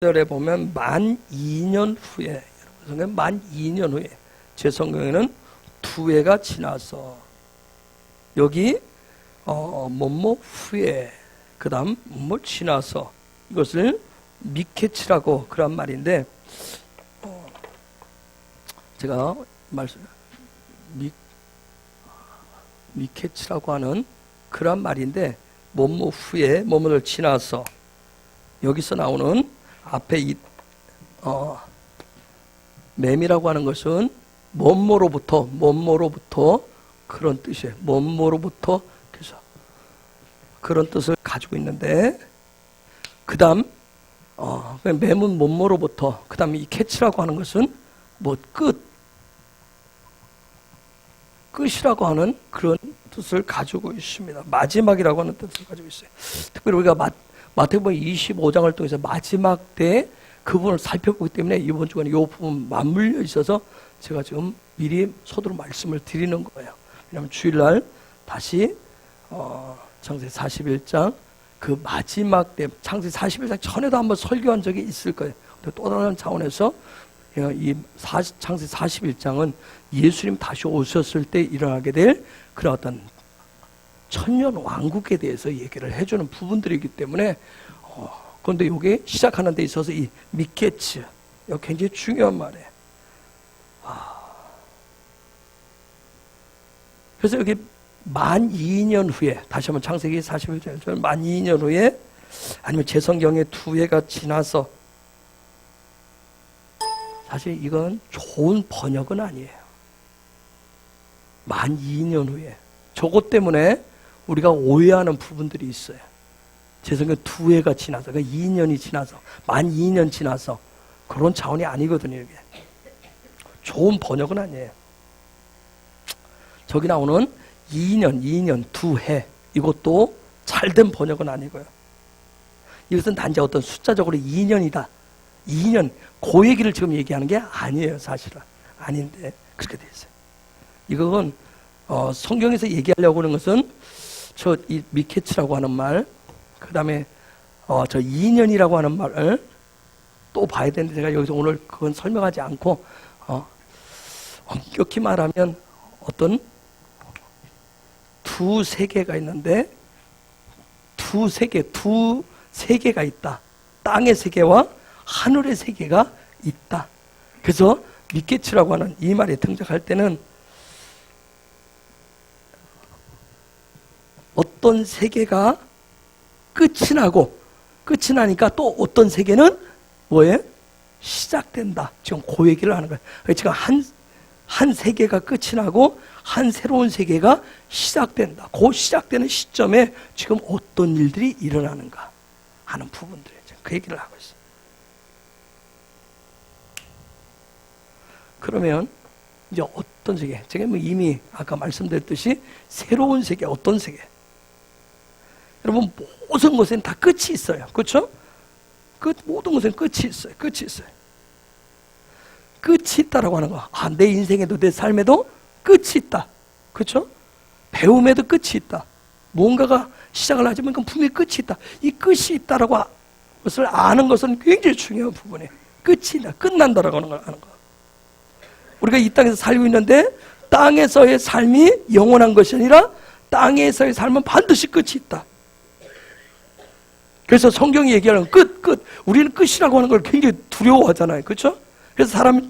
절에 보면 만 2년 후에, 여러분 만 2년 후에, 제 성경에는 두 해가 지나서, 여기 뭐뭐 후에, 그 다음 뭐 지나서, 이것을 미케치라고 그런 말인데, 제가 미케치라고 하는 그런 말인데, 뭐뭐 후에 뭐뭐를 지나서, 여기서 나오는 앞에 맴이라고 하는 것은 뭐뭐로부터 그런 뜻이에요. 뭐뭐로부터, 그래서 그런 뜻을 가지고 있는데, 그 다음 맴은 뭐뭐로부터, 그 다음 이 캐치라고 하는 것은 뭐 끝이라고 하는 그런 뜻을 가지고 있습니다. 마지막이라고 하는 뜻을 가지고 있어요. 특별히 우리가 마태복음 25장을 통해서 마지막 때 그 부분을 살펴보기 때문에 이번 주간에 이 부분 맞물려 있어서 제가 지금 미리 서두로 말씀을 드리는 거예요. 왜냐하면 주일날 다시 창세기 41장 그 마지막 때, 창세기 41장 전에도 한번 설교한 적이 있을 거예요. 또 다른 차원에서 이 창세기 41장은 예수님 다시 오셨을 때 일어나게 될 그런 어떤 천년 왕국에 대해서 얘기를 해주는 부분들이기 때문에, 그런데 이게 시작하는 데 있어서 이 미케츠, 이거 굉장히 중요한 말이에요. 그래서 여기 만 2년 후에, 다시 한번 창세기 41장 만 2년 후에, 아니면 제 성경에 두 해가 지나서, 사실 이건 좋은 번역은 아니에요. 만 2년 후에. 저것 때문에 우리가 오해하는 부분들이 있어요. 제 성경 두 해가 지나서, 그러니까 2년이 지나서, 만 2년 지나서, 그런 차원이 아니거든요, 이게. 좋은 번역은 아니에요. 저기 나오는 2년, 두 해, 이것도 잘된 번역은 아니고요. 이것은 단지 어떤 숫자적으로 2년이다. 2년, 그 얘기를 지금 얘기하는 게 아니에요, 사실은. 아닌데, 그렇게 돼 있어요. 이건, 성경에서 얘기하려고 하는 것은, 이 미케치라고 하는 말, 그 다음에, 저 2년이라고 하는 말을 또 봐야 되는데, 제가 여기서 오늘 그건 설명하지 않고, 엄격히 말하면, 어떤 두 세계가 있는데, 두 세계가 있다. 땅의 세계와 하늘의 세계가 있다. 그래서 미케치라고 하는 이 말이 등장할 때는 어떤 세계가 끝이 나니까 또 어떤 세계는 뭐예요? 시작된다. 지금 그 얘기를 하는 거예요. 지금 한 세계가 끝이 나고 한 새로운 세계가 시작된다. 그 시작되는 시점에 지금 어떤 일들이 일어나는가 하는 부분들이에요. 그 얘기를 하고 있어요. 그러면 이제 어떤 세계? 제가 이미 아까 말씀드렸듯이 새로운 세계, 어떤 세계? 여러분, 모든 것에는 다 끝이 있어요. 그렇죠? 모든 것에는 끝이 있어요. 끝이 있다라고 하는 거. 내 인생에도 내 삶에도 끝이 있다. 그렇죠? 배움에도 끝이 있다. 뭔가가 시작을 하지만 분명히 끝이 있다. 이 끝이 있다라고 것을 아는 것은 굉장히 중요한 부분이에요. 끝이 있다. 끝난다라고 하는 걸 아는 거. 우리가 이 땅에서 살고 있는데 땅에서의 삶이 영원한 것이 아니라 땅에서의 삶은 반드시 끝이 있다. 그래서 성경이 얘기하는 끝. 우리는 끝이라고 하는 걸 굉장히 두려워하잖아요. 그렇죠? 그래서 사람이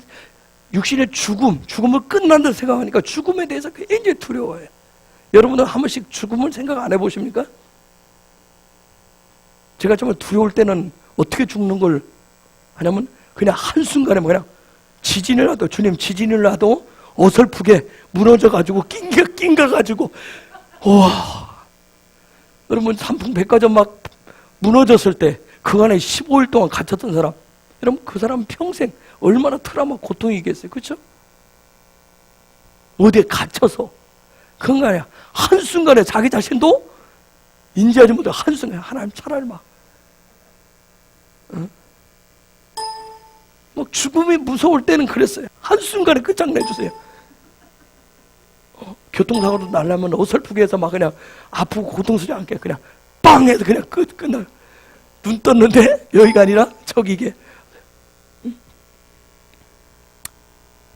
육신의 죽음을 끝난다고 생각하니까 죽음에 대해서 굉장히 두려워해요. 여러분들 한 번씩 죽음을 생각 안 해보십니까? 제가 정말 두려울 때는 어떻게 죽는 걸 하냐면 그냥 한순간에 그냥 지진을 나도, 주님 지진을 나도 어설프게 무너져가지고 낑가가지고, 와, 여러분 삼풍백화점 막 무너졌을 때 그 안에 15일 동안 갇혔던 사람, 여러분 그 사람 평생 얼마나 트라우마 고통이겠어요. 그렇죠? 어디에 갇혀서 그건 아니야. 한순간에 자기 자신도 인지하지 못해. 한순간에 하나님 차라리 막 죽음이 무서울 때는 그랬어요. 한순간에 끝장내주세요. 교통사고로 날라면 어설프게 해서 막 그냥 아프고 고통스럽지 않게 그냥 빵 해서 그냥 끝나. 눈 떴는데 여기가 아니라 척이게.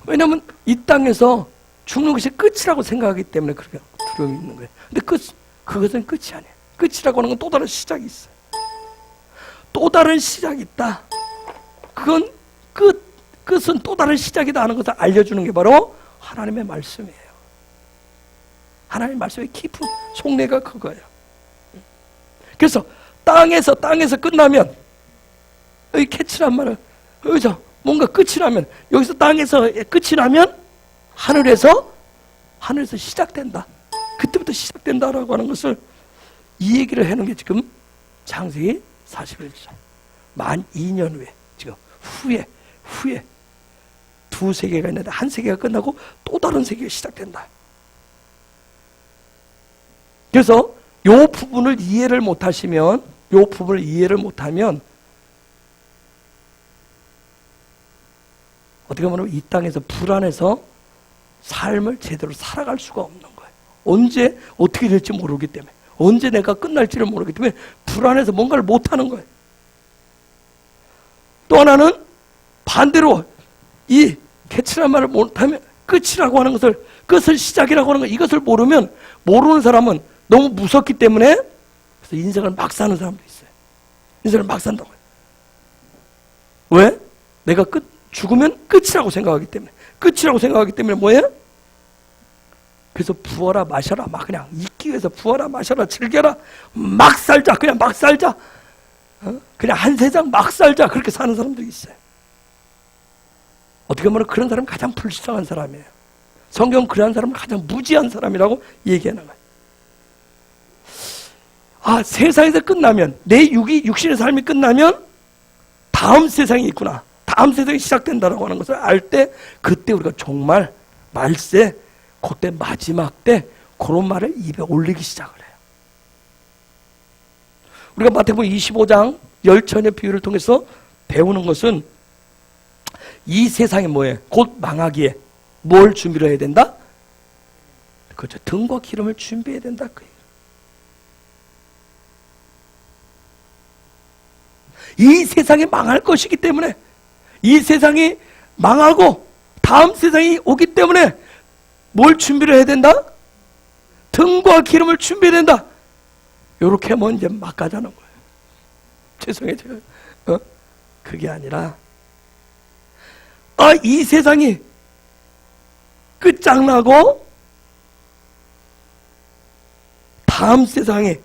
왜냐하면 이 땅에서 죽는 것이 끝이라고 생각하기 때문에 그렇게 두려움이 있는 거예요. 근데 그것은 끝이 아니에요. 끝이라고 하는 건 또 다른 시작이 있어요. 또 다른 시작이 있다. 그건 끝은 또 다른 시작이다 하는 것을 알려주는 게 바로 하나님의 말씀이에요. 하나님의 말씀의 깊은 속내가 그거예요. 그래서 땅에서 끝나면, 여기 캐치란 말은 여기서 뭔가 끝이 나면, 여기서 땅에서 끝이 나면 하늘에서 시작된다. 그때부터 시작된다라고 하는 것을 이 얘기를 해놓은 게 지금 창세기 41장. 만 2년 후에, 지금 후에 두 세계가 있는데 한 세계가 끝나고 또 다른 세계가 시작된다. 그래서 요 부분을 이해를 못하면 어떻게 보면 이 땅에서 불안해서 삶을 제대로 살아갈 수가 없는 거예요. 언제 어떻게 될지 모르기 때문에, 언제 내가 끝날지를 모르기 때문에 불안해서 뭔가를 못하는 거예요. 또 하나는 반대로 이 캐치란 말을 못하면, 끝이라고 하는 것을, 끝을 시작이라고 하는 것, 이것을 모르는 사람은 너무 무섭기 때문에 그래서 인생을 막 사는 사람도 있어요. 인생을 막 산다고 해요. 왜? 내가 죽으면 끝이라고 생각하기 때문에 뭐예요? 그래서 부어라 마셔라, 막 그냥 있기 위해서 부어라 마셔라 즐겨라, 막 살자, 그냥 막 살자, 그냥 한 세상 막 살자, 그렇게 사는 사람들이 있어요. 어떻게 보면 그런 사람이 가장 불쌍한 사람이에요. 성경은 그런 사람을 가장 무지한 사람이라고 얘기하는 거예요. 세상에서 끝나면, 내 육신의 삶이 끝나면 다음 세상이 있구나, 다음 세상이 시작된다라고 하는 것을 알 때, 그때 우리가 정말 말세, 그때 마지막 때 그런 말을 입에 올리기 시작을 해요. 우리가 마태복음 25장 열처녀 비유를 통해서 배우는 것은, 이 세상이 뭐예요? 곧 망하기에 뭘 준비를 해야 된다? 그렇죠. 등과 기름을 준비해야 된다. 이 세상이 망할 것이기 때문에, 이 세상이 망하고 다음 세상이 오기 때문에 뭘 준비를 해야 된다? 등과 기름을 준비해야 된다. 이렇게 하면 이제 막 가자는 거예요. 죄송해요, 제가. 그게 아니라, 이 세상이 끝장나고 다음 세상에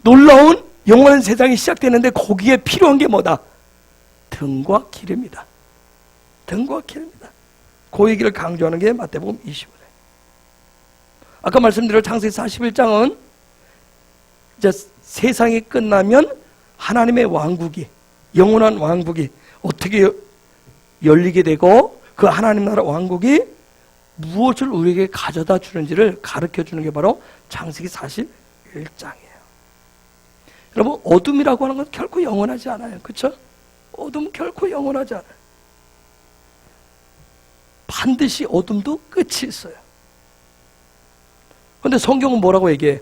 놀라운 영원한 세상이 시작되는데, 거기에 필요한 게 뭐다? 등과 기름이다. 등과 기름이다. 그 얘기를 강조하는 게 마태복음 25장. 아까 말씀드린 창세기 41장은 이제 세상이 끝나면 하나님의 왕국이, 영원한 왕국이 어떻게 열리게 되고, 그 하나님 나라 왕국이 무엇을 우리에게 가져다 주는지를 가르쳐 주는 게 바로 창세기 41장이에요. 여러분, 어둠이라고 하는 건 결코 영원하지 않아요. 그렇죠? 어둠은 결코 영원하지 않아요. 반드시 어둠도 끝이 있어요. 그런데 성경은 뭐라고 얘기해?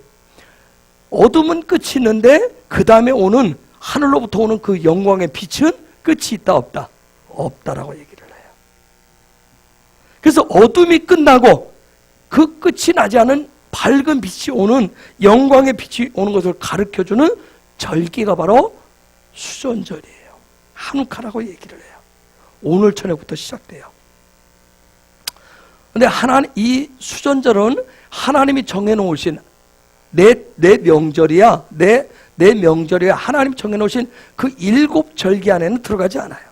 어둠은 끝이 있는데 그 다음에 오는, 하늘로부터 오는 그 영광의 빛은 끝이 있다 없다? 없다라고 얘기를 해요. 그래서 어둠이 끝나고 그 끝이 나지 않은 밝은 빛이 오는, 영광의 빛이 오는 것을 가르쳐주는 절기가 바로 수전절이에요. 한우카라고 얘기를 해요. 오늘 저녁부터 시작돼요. 근데 이 수전절은 하나님이 정해놓으신 내 명절이야, 내 명절이야, 하나님 정해놓으신 그 7절기 안에는 들어가지 않아요.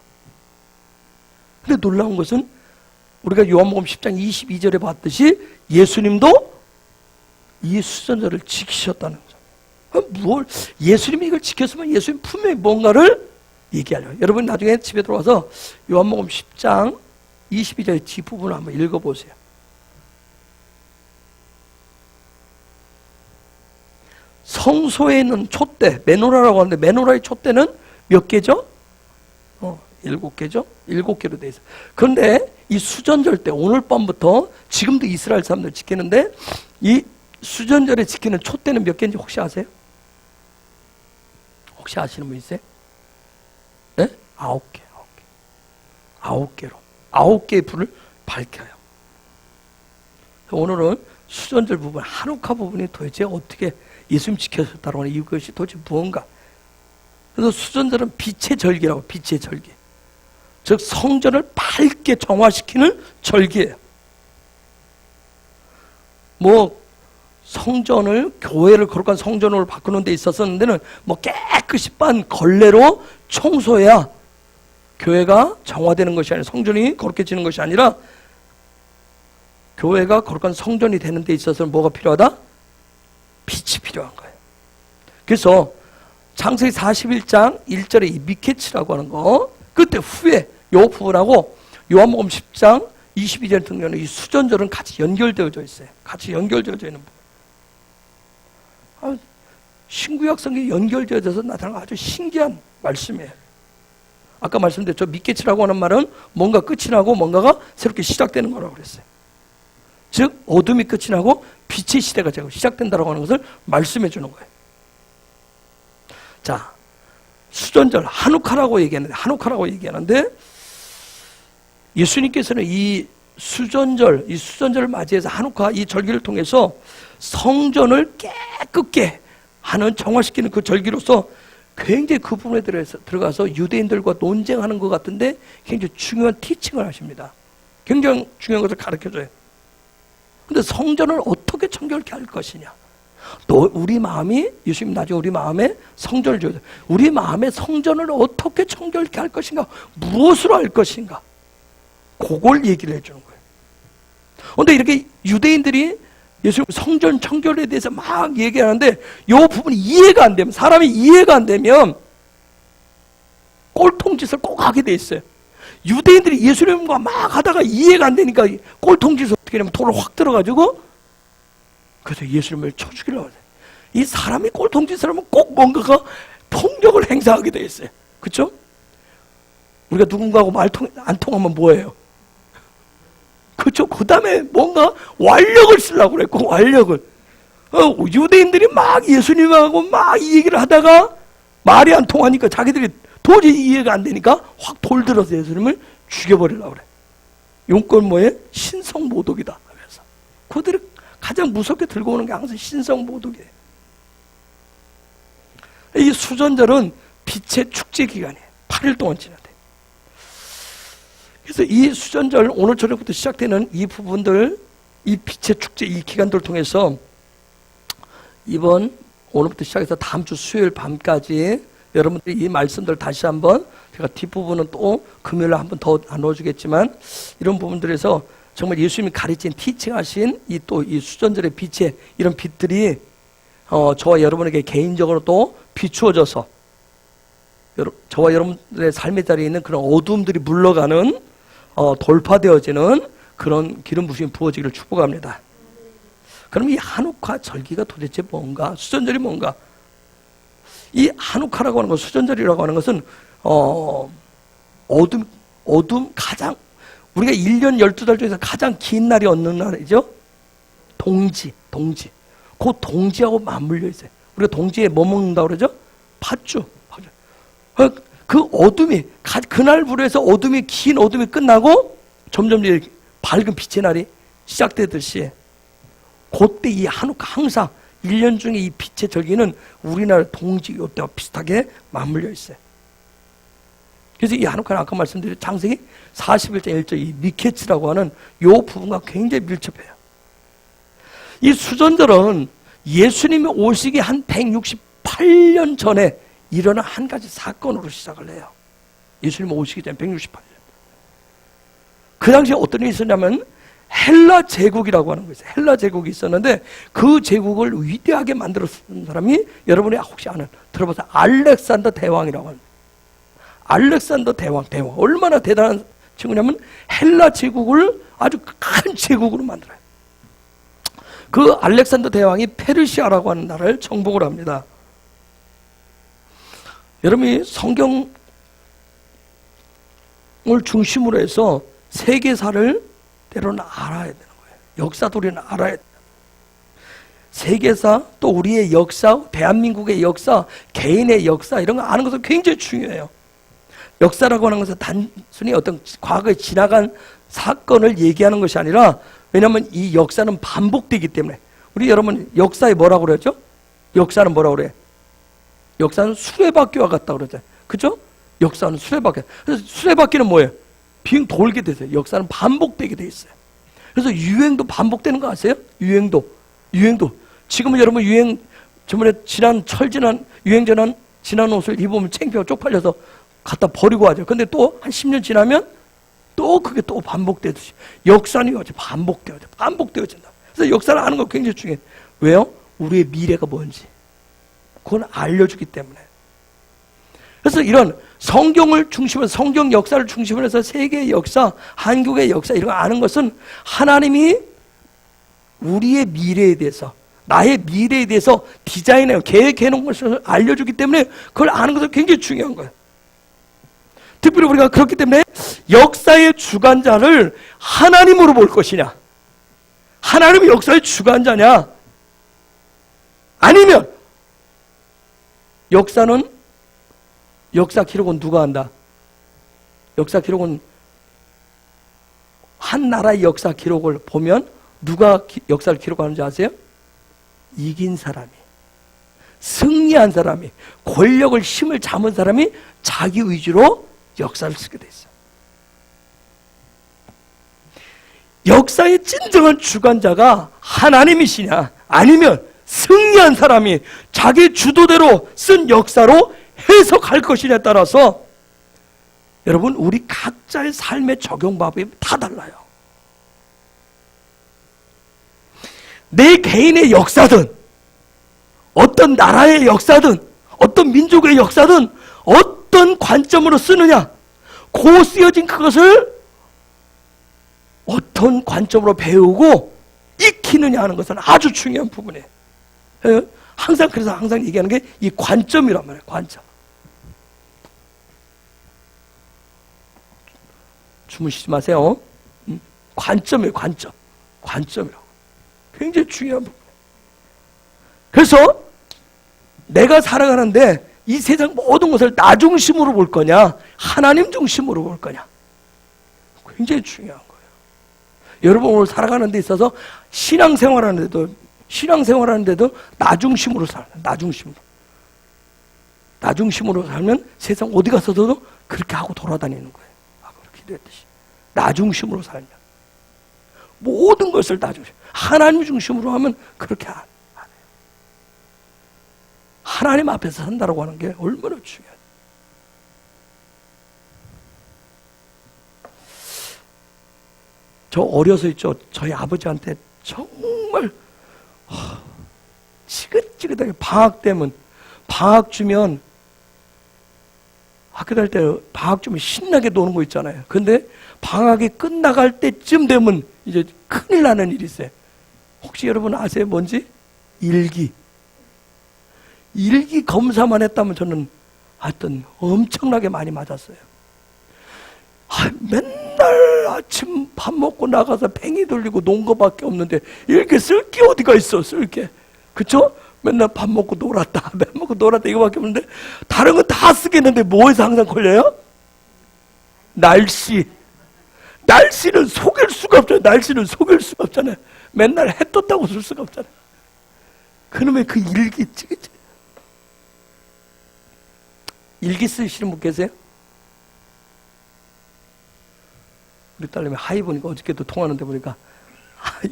근데 놀라운 것은 우리가 요한복음 10장 22절에 봤듯이 예수님도 이 수전절을 지키셨다는 거죠. 예수님이 이걸 지켰으면 예수님 분명히 뭔가를 얘기하려고. 여러분 나중에 집에 들어와서 요한복음 10장 22절 뒷부분을 한번 읽어보세요. 성소에 있는 촛대, 메노라라고 하는데, 메노라의 촛대는 몇 개죠? 7개죠? 7개로 되어 있어요. 그런데 이 수전절 때, 오늘 밤부터, 지금도 이스라엘 사람들 지키는데, 이 수전절에 지키는 촛대는 몇 개인지 혹시 아세요? 혹시 아시는 분 있어요? 아홉 개로 9개의 불을 밝혀요. 오늘은 수전절 부분, 한옥화 부분이 도대체 어떻게 예수님 지켜졌다고 하는 이것이 도대체 무언가. 그래서 수전절은 빛의 절기라고, 빛의 절기. 즉 성전을 밝게 정화시키는 절기예요. 성전을, 교회를 거룩한 성전으로 바꾸는 데 있었는데는 깨끗이 빤 걸레로 청소해야 교회가 정화되는 것이 아니라, 성전이 거룩해지는 것이 아니라, 교회가 거룩한 성전이 되는 데 있어서는 뭐가 필요하다? 빛이 필요한 거예요. 그래서 창세기 41장 1절에 이 미케치라고 하는 거, 그때 후에 요 부분하고 요한복음 10장 22절 등에는 이 수전절은 같이 연결되어져 있어요. 같이 연결되어져 있는 부분. 신구약 성경이 연결되어져서 나타나는 아주 신기한 말씀이에요. 아까 말씀드렸죠. 미케치라고 하는 말은 뭔가 끝이 나고 뭔가가 새롭게 시작되는 거라고 그랬어요. 즉 어둠이 끝이 나고 빛의 시대가 시작된다고 하는 것을 말씀해 주는 거예요. 자, 수전절, 한옥화라고 얘기하는데 예수님께서는 이 수전절을 맞이해서 한옥화 이 절기를 통해서 성전을 깨끗게 하는, 정화시키는 그 절기로서 굉장히 그 부분에 들어가서 유대인들과 논쟁하는 것 같은데 굉장히 중요한 티칭을 하십니다. 굉장히 중요한 것을 가르쳐줘요. 근데 성전을 어떻게 청결케 할 것이냐? 또 우리 마음이, 예수님 나중에 우리 마음에 성전을 줘야 돼. 우리 마음의 성전을 어떻게 청결케 할 것인가? 무엇으로 할 것인가? 그걸 얘기를 해주는 거예요. 그런데 이렇게 유대인들이 예수님 성전 청결에 대해서 막 얘기하는데 이 부분이 이해가 안 되면, 사람이 이해가 안 되면 꼴통짓을 꼭 하게 돼 있어요. 유대인들이 예수님과 막 하다가 이해가 안 되니까 꼴통짓을 어떻게 하냐면 돌을 확 들어가지고, 그래서 예수님을 쳐 죽이려고 해요. 이 사람이 꼴통짓을 하면 꼭 뭔가가 폭력을 행사하게 돼 있어요. 그렇죠? 우리가 누군가하고 안 통하면 뭐예요? 그렇죠? 그 다음에 뭔가 완력을 쓰려고 그래. 꼭 완력을. 유대인들이 막 예수님하고 막 이 얘기를 하다가 말이 안 통하니까 자기들이 도저히 이해가 안 되니까 확 돌들어서 예수님을 죽여버리려고 그래. 용건 뭐예요? 신성모독이다 하면서. 그들이 가장 무섭게 들고 오는 게 항상 신성모독이에요. 이 수전절은 빛의 축제 기간이에요. 8일 동안 지나대. 그래서 이 수전절, 오늘 저녁부터 시작되는 이 부분들, 이 빛의 축제, 이 기간들을 통해서 오늘부터 시작해서 다음 주 수요일 밤까지 여러분들이 이 말씀들 다시 한번, 제가 뒷부분은 또 금요일에 한번 더 나눠주겠지만, 이런 부분들에서 정말 예수님이 가르친, 티칭하신 이 수전절의 빛의 이런 빛들이 저와 여러분에게 개인적으로 또 비추어져서 저와 여러분들의 삶의 자리에 있는 그런 어두움들이 물러가는, 돌파되어지는 그런 기름 부심이 부어지기를 축복합니다. 그럼 이 한옥화 절기가 도대체 뭔가? 수전절이 뭔가? 이 한옥화라고 하는 것, 수전절이라고 하는 것은 어둠 가장, 우리가 1년 12달 중에서 가장 긴 날이 어느 날이죠? 동지. 그 동지하고 맞물려 있어요. 우리가 동지에 뭐 먹는다고 그러죠? 팥죽. 그 어둠이, 그날부로 해서 긴 어둠이 끝나고 점점 밝은 빛의 날이 시작되듯이, 그때 이 한옥화, 항상 1년 중에 이 빛의 절기는 우리나라 동지 이때와 비슷하게 맞물려 있어요. 그래서 이 한옥화는 아까 말씀드린 창세기 41장 1절 이 미케치라고 하는 이 부분과 굉장히 밀접해요. 이 수전절은 예수님이 오시기 한 168년 전에 일어난 한 가지 사건으로 시작을 해요. 예수님 오시기 전에 168년. 그 당시에 어떤 일이 있었냐면 헬라 제국이라고 하는 거 있어요. 헬라 제국이 있었는데 그 제국을 위대하게 만들었던 사람이 여러분이 혹시 들어보세요. 알렉산더 대왕이라고 합니다. 알렉산더 대왕. 얼마나 대단한 친구냐면 헬라 제국을 아주 큰 제국으로 만들어요. 그 알렉산더 대왕이 페르시아라고 하는 나라를 정복을 합니다. 여러분이 성경을 중심으로 해서 세계사를 때로는 알아야 되는 거예요. 역사도 우리는 알아야 돼요. 세계사, 또 우리의 역사, 대한민국의 역사, 개인의 역사 이런 거 아는 것은 굉장히 중요해요. 역사라고 하는 것은 단순히 어떤 과거에 지나간 사건을 얘기하는 것이 아니라, 왜냐하면 이 역사는 반복되기 때문에. 우리 여러분 역사에 뭐라고 그러죠? 역사는 뭐라고 그래? 역사는 수레바퀴와 같다고 그러잖아요. 그죠? 역사는 수레바퀴. 그래서 수레바퀴는 뭐예요? 빙 돌게 되세요. 역사는 반복되게 돼 있어요. 그래서 유행도 반복되는 거 아세요? 유행도. 지금은 여러분 저번에 지난 지난 옷을 입으면 창피하고 쪽팔려서 갖다 버리고 하죠. 근데 또 한 10년 지나면 또 그게 또 반복되듯이 역사는 반복되어진다. 그래서 역사를 아는 거 굉장히 중요해요. 왜요? 우리의 미래가 뭔지 그건 알려주기 때문에. 그래서 이런 성경을 중심으로, 성경 역사를 중심으로 해서 세계의 역사, 한국의 역사 이런 거 아는 것은 하나님이 우리의 미래에 대해서, 나의 미래에 대해서 디자인해요, 계획해 놓은 것을 알려주기 때문에 그걸 아는 것은 굉장히 중요한 거예요. 특별히 우리가 그렇기 때문에 역사의 주관자를 하나님으로 볼 것이냐, 하나님이 역사의 주관자냐, 아니면 역사 기록은 누가 한다? 역사 기록은 한 나라의 역사 기록을 보면 누가 역사를 기록하는지 아세요? 이긴 사람이, 승리한 사람이, 권력을 힘을 잡은 사람이 자기 의지로 역사를 쓰게 돼 있어요. 역사의 진정한 주관자가 하나님이시냐, 아니면 승리한 사람이 자기 주도대로 쓴 역사로 해석할 것이냐에 따라서 여러분 우리 각자의 삶의 적용 방법이 다 달라요. 내 개인의 역사든 어떤 나라의 역사든 어떤 민족의 역사든 어떤 관점으로 쓰느냐, 그 쓰여진 그것을 어떤 관점으로 배우고 익히느냐 하는 것은 아주 중요한 부분이에요. 그래서 항상 얘기하는 게 이 관점이란 말이에요. 관점. 주무시지 마세요. 관점이에요. 관점이라고. 굉장히 중요한 부분이에요. 그래서 내가 살아가는데 이 세상 모든 것을 나 중심으로 볼 거냐, 하나님 중심으로 볼 거냐, 굉장히 중요한 거예요. 여러분 오늘 살아가는 데 있어서 신앙생활하는 데도 나 중심으로 살아요. 나 중심으로 살면 세상 어디 가서도 그렇게 하고 돌아다니는 거예요. 기도했듯이. 나 중심으로 살면 모든 것을 나 중심, 하나님 중심으로 하면 그렇게 안 해요. 하나님 앞에서 산다라고 하는 게 얼마나 중요해요. 저 어려서 있죠. 저희 아버지한테 정말 지긋지긋하게 방학 주면 학교 다닐 때 방학 주면 신나게 노는 거 있잖아요. 근데 방학이 끝나갈 때쯤 되면 이제 큰일 나는 일이 있어요. 혹시 여러분 아세요? 뭔지? 일기 검사만 했다면 저는 하여튼 엄청나게 많이 맞았어요. 맨날 아침 밥 먹고 나가서 팽이 돌리고 논 거밖에 없는데 이렇게 쓸 게 어디가 있어, 쓸 게. 그쵸? 맨날 밥 먹고 놀았다 이거밖에 없는데 다른 건 다 쓰겠는데 뭐에서 항상 걸려요? 날씨는 속일 수가 없잖아요. 맨날 해 떴다고 쓸 수가 없잖아요. 그놈의 그 일기 쓰시는 분 계세요? 우리 딸내미 하이 보니까 어저께도 통화하는데 보니까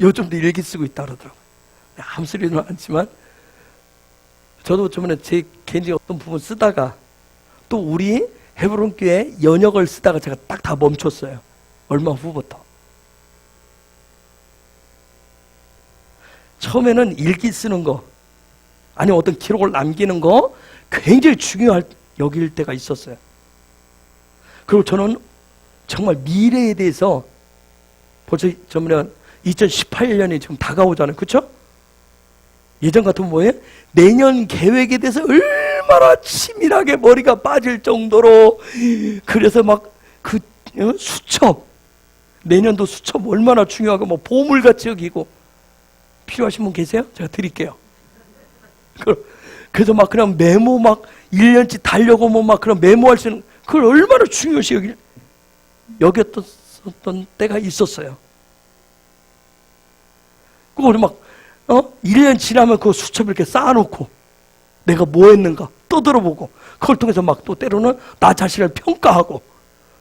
요즘도 일기 쓰고 있다 그러더라고요. 아무 소리는 않지만 저도 저번에 제 개인적인 어떤 부분 쓰다가 또 우리 헤브론 교회 연역을 쓰다가 제가 딱 다 멈췄어요. 얼마 후부터. 처음에는 일기 쓰는 거 아니면 어떤 기록을 남기는 거 굉장히 중요할 여길 때가 있었어요. 그리고 저는 정말 미래에 대해서 벌써 저번에 2018년이 지금 다가오잖아요. 그렇죠? 예전 같으면 뭐예요? 내년 계획에 대해서 얼마나 치밀하게 머리가 빠질 정도로, 그래서 막 그 수첩, 내년도 수첩 얼마나 중요하고 뭐 보물같이 여기고. 필요하신 분 계세요? 제가 드릴게요. 그래서 막 그냥 메모 막 1년치 달려고 뭐 막 그런 메모할 수 있는 그걸 얼마나 중요시 여겼던 때가 있었어요. 그걸 막 1년 지나면 그 수첩을 이렇게 쌓아놓고 내가 뭐 했는가 떠들어보고, 그걸 통해서 막 또 때로는 나 자신을 평가하고,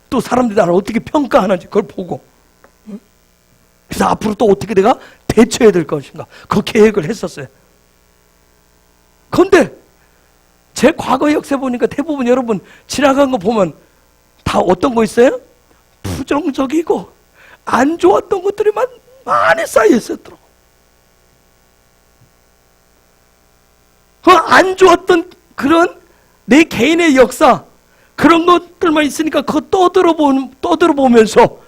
또 사람들이 나를 어떻게 평가하는지 그걸 보고, 그래서 앞으로 또 어떻게 내가 대처해야 될 것인가, 그 계획을 했었어요. 그런데 제 과거 역사 보니까 대부분 여러분 지나간 거 보면 다 어떤 거 있어요? 부정적이고 안 좋았던 것들이 많이 쌓여 있었더라고. 그 안 좋았던 그런 내 개인의 역사, 그런 것들만 있으니까 그거 떠들어보면서,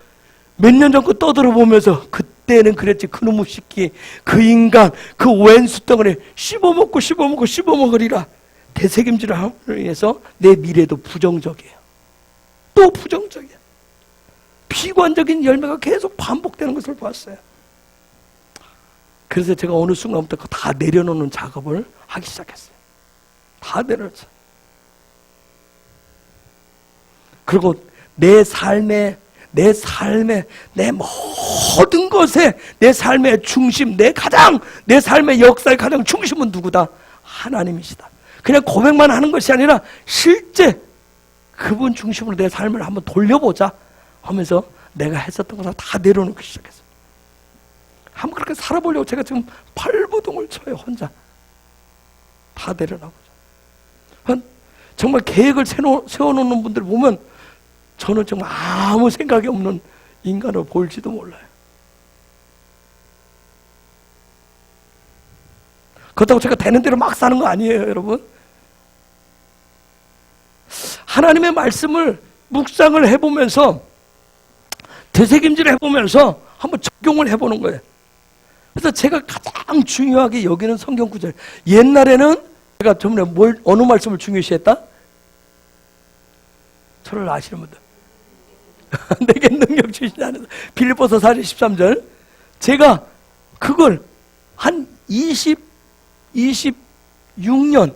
몇 년 전 거 떠들어보면서, 그때는 그랬지, 그놈의 새끼, 그 인간, 그 왼수 덩어리 씹어먹으리라 되새김질을 함으로 인해서 내 미래도 부정적이에요. 또 부정적이야. 비관적인 열매가 계속 반복되는 것을 봤어요. 그래서 제가 어느 순간부터 그거 다 내려놓는 작업을 하기 시작했어요. 다 내려놨어요. 그리고 내 삶의, 내 모든 것에, 내 삶의 중심, 내 삶의 역사의 가장 중심은 누구다? 하나님이시다. 그냥 고백만 하는 것이 아니라 실제 그분 중심으로 내 삶을 한번 돌려보자 하면서 내가 했었던 것을 다 내려놓기 시작했어요. 한번 그렇게 살아보려고 제가 지금 발버둥을 쳐요, 혼자. 다 내려놔보자. 정말 계획을 세워놓는 분들 보면 저는 정말 아무 생각이 없는 인간으로 보일지도 몰라요. 그렇다고 제가 되는 대로 막 사는 거 아니에요, 여러분. 하나님의 말씀을 묵상을 해보면서, 되새김질을 해보면서 한번 적용을 해보는 거예요. 그래서 제가 가장 중요하게 여기는 성경 구절, 옛날에는 제가 저번에 어느 말씀을 중요시했다? 저를 아시는 분들. 내게 능력 주시지 않아서. 빌립보서 4장 13절. 제가 그걸 한 26년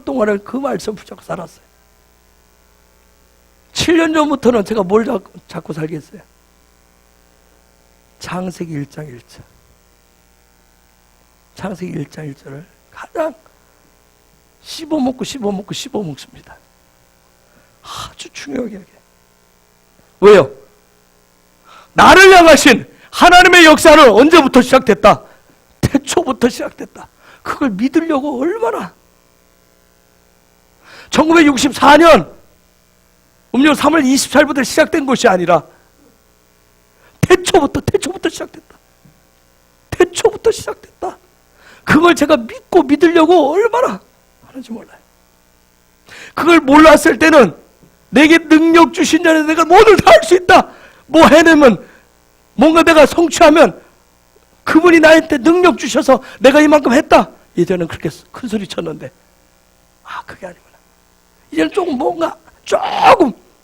동안을 그 말씀 붙잡고 살았어요. 7년 전부터는 제가 뭘 잡고 살겠어요? 창세기 1장 1절. 창세기 1장 1절을 가장 씹어먹습니다. 아주 중요하게 여겨요. 왜요? 나를 향하신 하나님의 역사는 언제부터 시작됐다? 태초부터 시작됐다. 그걸 믿으려고 얼마나. 1964년 음력 3월 24일부터 시작된 것이 아니라 태초부터 시작됐다. 태초부터 시작됐다. 그걸 제가 믿고 믿으려고 얼마나 하는지 몰라요. 그걸 몰랐을 때는 내게 능력 주신 자는 내가 뭐를 다 할 수 있다. 뭐 해내면, 뭔가 내가 성취하면 그분이 나한테 능력 주셔서 내가 이만큼 했다. 예전에는 그렇게 큰 소리 쳤는데, 그게 아니구나. 이제는 조금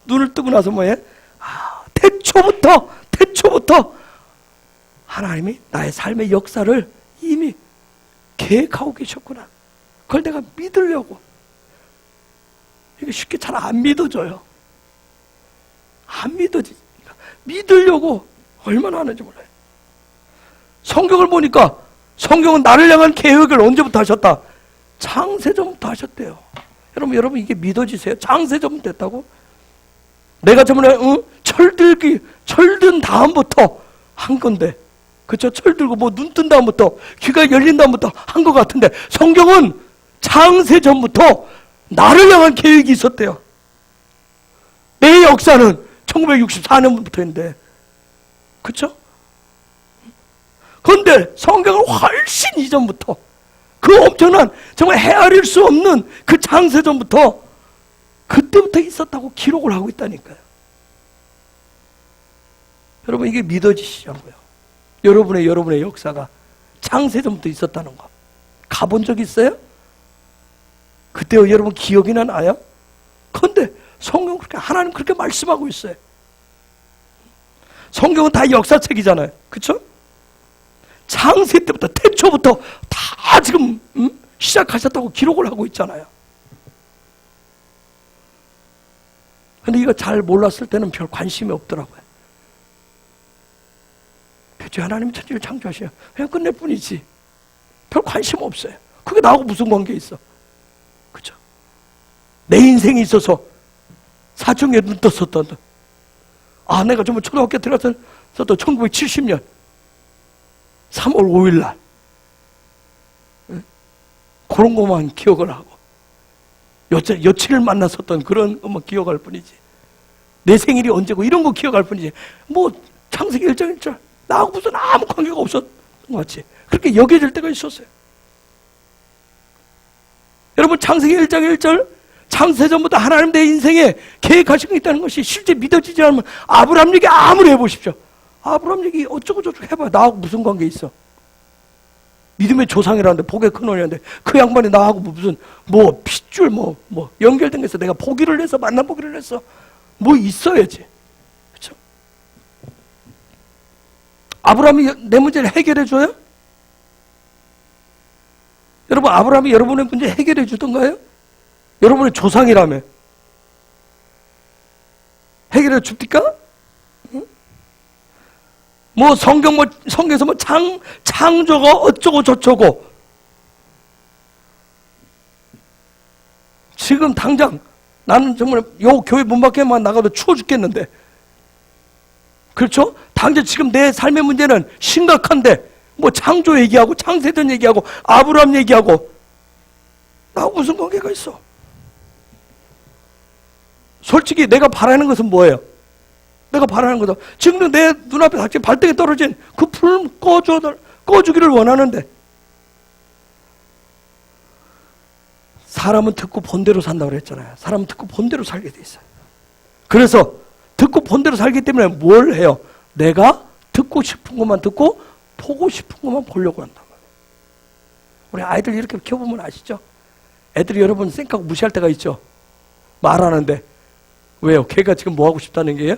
눈을 뜨고 나서 뭐해? 태초부터 하나님이 나의 삶의 역사를 이미 계획하고 계셨구나. 그걸 내가 믿으려고. 이게 쉽게 잘 안 믿어져요. 안 믿어지니까. 믿으려고 얼마나 하는지 몰라요. 성경을 보니까 성경은 나를 향한 계획을 언제부터 하셨다? 창세전부터 하셨대요. 여러분 이게 믿어지세요? 창세전부터 했다고? 내가 저번에 철든 다음부터 한 건데, 그쵸? 철들고 뭐 눈 뜬 다음부터, 귀가 열린 다음부터 한 것 같은데, 성경은 창세전부터 나를 향한 계획이 있었대요. 내 역사는 1964년부터인데, 그쵸? 그런데 성경은 훨씬 이전부터, 그 엄청난 정말 헤아릴 수 없는 그 창세전부터, 그때부터 있었다고 기록을 하고 있다니까요. 여러분 이게 믿어지시냐고요. 여러분의 역사가 창세전부터 있었다는 거 가본 적 있어요? 그때 여러분 기억이나 나요? 그런데 성경 그렇게, 하나님 그렇게 말씀하고 있어요. 성경은 다 역사책이잖아요. 그렇죠? 창세 때부터, 태초부터 다 지금 시작하셨다고 기록을 하고 있잖아요. 근데 이거 잘 몰랐을 때는 별 관심이 없더라고요. 그치, 하나님이 천지를 창조하셔요. 그냥 끝낼 뿐이지. 별 관심 없어요. 그게 나하고 무슨 관계 있어? 그죠? 내 인생에 있어서 사중에 눈 떴었던, 내가 정말 초등학교 들어갔던 1970년 3월 5일 날 그런 것만 기억을 하고 여친을 만났었던 그런 것만 기억할 뿐이지, 내 생일이 언제고 이런 거 기억할 뿐이지, 뭐 창세기 1장 1절 나하고 무슨 아무 관계가 없었던 것 같지. 그렇게 여겨질 때가 있었어요. 여러분, 창세기 1장 1절 창세전부터 하나님 내 인생에 계획하신 게 있다는 것이 실제 믿어지지 않으면 아브라함 얘기 아무리 해보십시오. 아브라함 얘기 어쩌고저쩌고 해봐요. 나하고 무슨 관계 있어? 믿음의 조상이라는데, 복의 근원이라는데, 그 양반이 나하고 무슨 뭐 핏줄 뭐 연결된 게 있어. 내가 보기를 해서 만나보기를 했어. 뭐 있어야지. 그렇죠? 아브라함이 내 문제를 해결해 줘요? 여러분, 아브라함이 여러분의 문제 해결해 주던가요? 여러분의 조상이라며 해결해 줍니까? 응? 뭐 성경에서 창조가 어쩌고 저쩌고, 지금 당장 나는 정말 요 교회 문 밖에만 나가도 추워 죽겠는데, 그렇죠? 당장 지금 내 삶의 문제는 심각한데 뭐 창조 얘기하고 창세전 얘기하고 아브라함 얘기하고 나하고 무슨 관계가 있어? 솔직히 내가 바라는 것은 뭐예요? 내가 바라는 거다. 지금도 내 눈앞에 닥친 발등에 떨어진 그 불 꺼주기를 원하는데, 사람은 듣고 본대로 산다고 그랬잖아요. 사람은 듣고 본대로 살게 돼 있어요. 그래서 듣고 본대로 살기 때문에 뭘 해요? 내가 듣고 싶은 것만 듣고 보고 싶은 것만 보려고 한단 말이에요. 우리 아이들 이렇게 키워보면 아시죠? 애들이 여러분 쌩까고 무시할 때가 있죠. 말하는데. 왜요? 걔가 지금 뭐 하고 싶다는 게요?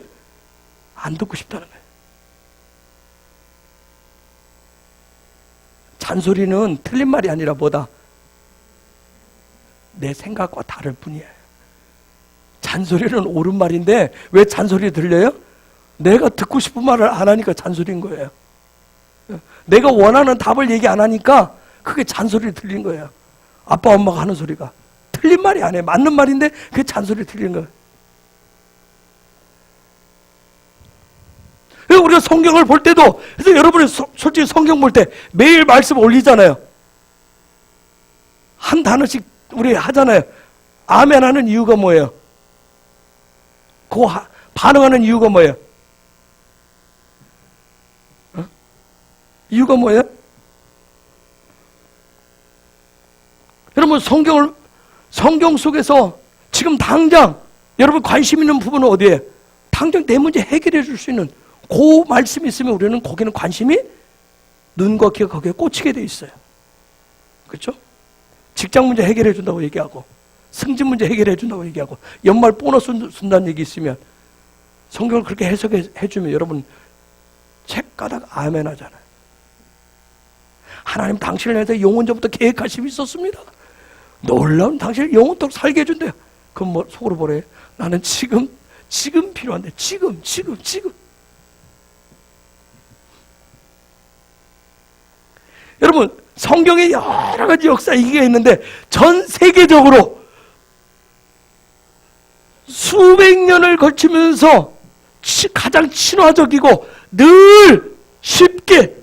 안 듣고 싶다는 거예요. 잔소리는 틀린 말이 아니라 뭐다? 내 생각과 다를 뿐이에요. 잔소리는 옳은 말인데 왜 잔소리 들려요? 내가 듣고 싶은 말을 안 하니까 잔소리인 거예요. 내가 원하는 답을 얘기 안 하니까 그게 잔소리 들린 거예요. 아빠 엄마가 하는 소리가 틀린 말이 아니에요. 맞는 말인데 그게 잔소리 들린 거예요. 우리가 성경을 볼 때도, 그래서 여러분이 솔직히 성경 볼 때 매일 말씀 올리잖아요. 한 단어씩 우리 하잖아요. 아멘 하는 이유가 뭐예요? 반응하는 이유가 뭐예요? 이유가 뭐예요? 여러분, 성경 속에서 지금 당장 여러분 관심 있는 부분은 어디에? 당장 내 문제 해결해 줄 수 있는 그 말씀이 있으면 우리는 거기는 관심이, 눈과 귀가 거기에 꽂히게 돼 있어요. 그렇죠? 직장 문제 해결해 준다고 얘기하고, 승진 문제 해결해 준다고 얘기하고, 연말 보너스 준다는 얘기 있으면, 성경을 그렇게 해석해 주면 여러분 책 가다가 아멘 하잖아요. 하나님 당신을 위해서 영원전부터 계획하심이 있었습니다. 놀라운 당신을 영원토록 살게 해준대요. 그럼 뭐 속으로 뭐래? 나는 지금 필요한데, 지금. 여러분, 성경에 여러 가지 역사 얘기가 있는데 전 세계적으로 수백 년을 거치면서 가장 친화적이고 늘 쉽게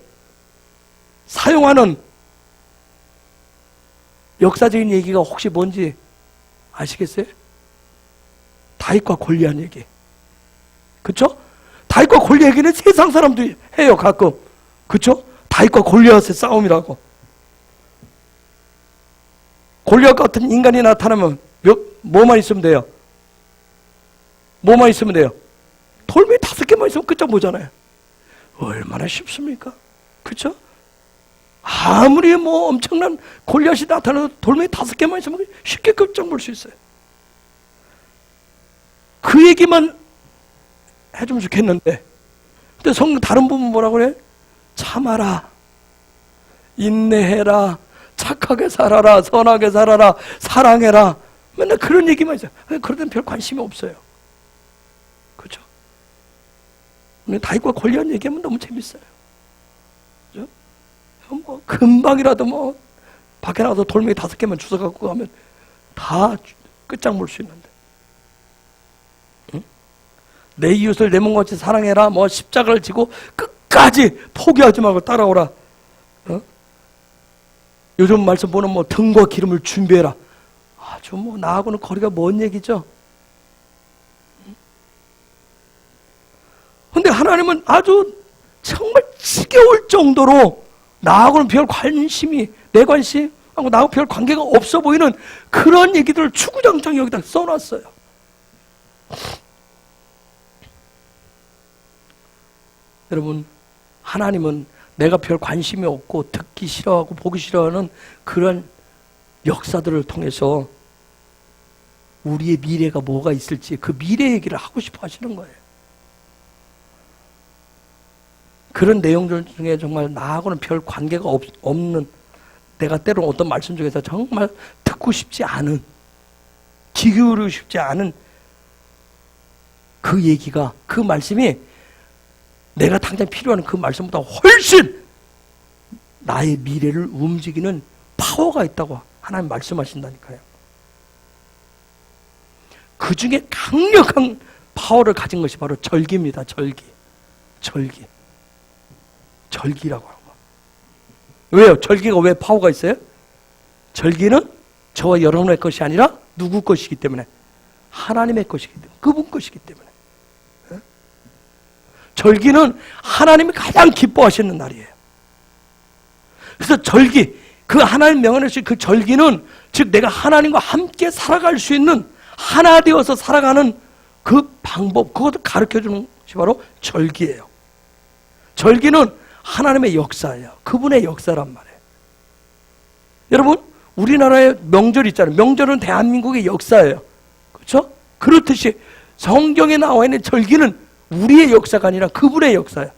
사용하는 역사적인 얘기가 혹시 뭔지 아시겠어요? 다윗과 골리앗 얘기. 그쵸? 다윗과 골리앗 얘기는 세상 사람도 해요, 가끔. 그쵸? 다윗과 골리앗의 싸움이라고. 골리앗 같은 인간이 나타나면 뭐만 있으면 돼요? 뭐만 있으면 돼요? 돌멩이 5개만 있으면 끝장 보잖아요. 얼마나 쉽습니까? 그쵸? 아무리 뭐 엄청난 골리앗이 나타나도 돌멩이 5개만 있으면 쉽게 끝장 볼 수 있어요. 그 얘기만 해주면 좋겠는데, 근데 성경 다른 부분 뭐라고 그래? 참아라, 인내해라, 착하게 살아라, 선하게 살아라, 사랑해라. 맨날 그런 얘기만 있어요. 그럴 땐 별 관심이 없어요. 오늘 다윗과 골리앗 얘기하면 너무 재밌어요. 그죠? 뭐 금방이라도 뭐 밖에 나가서 돌멩이 5개만 주워 갖고 가면 다 끝장볼 수 있는데, 응? 내 이웃을 내 몸같이 사랑해라, 뭐 십자가를 지고 끝까지 포기하지 말고 따라오라. 어? 요즘 말씀 보는 뭐 등과 기름을 준비해라. 아주 뭐 나하고는 거리가 먼 얘기죠. 근데 하나님은 아주 정말 지겨울 정도로 나하고는 별 관심이, 내 관심하고 나하고 별 관계가 없어 보이는 그런 얘기들을 추구장창 여기다 써놨어요. 여러분, 하나님은 내가 별 관심이 없고 듣기 싫어하고 보기 싫어하는 그런 역사들을 통해서 우리의 미래가 뭐가 있을지 그 미래 얘기를 하고 싶어 하시는 거예요. 그런 내용들 중에 정말 나하고는 별 관계가 없는, 내가 때로는 어떤 말씀 중에서 정말 듣고 싶지 않은, 귀 기울이고 싶지 않은 그 얘기가, 그 말씀이 내가 당장 필요한 그 말씀보다 훨씬 나의 미래를 움직이는 파워가 있다고 하나님 말씀하신다니까요. 그 중에 강력한 파워를 가진 것이 바로 절기입니다. 절기라고 하는 거. 왜요? 절기가 왜 파워가 있어요? 절기는 저와 여러분의 것이 아니라 누구 것이기 때문에? 하나님의 것이기 때문에, 그분 것이기 때문에. 절기는 하나님이 가장 기뻐하시는 날이에요. 그래서 절기, 그 하나님 명하신 그 절기는, 즉 내가 하나님과 함께 살아갈 수 있는, 하나 되어서 살아가는 그 방법, 그것을 가르쳐주는 것이 바로 절기예요. 절기는 하나님의 역사예요. 그분의 역사란 말이에요. 여러분, 우리나라에 명절 있잖아요. 명절은 대한민국의 역사예요. 그렇죠? 그렇듯이 성경에 나와 있는 절기는 우리의 역사가 아니라 그분의 역사예요.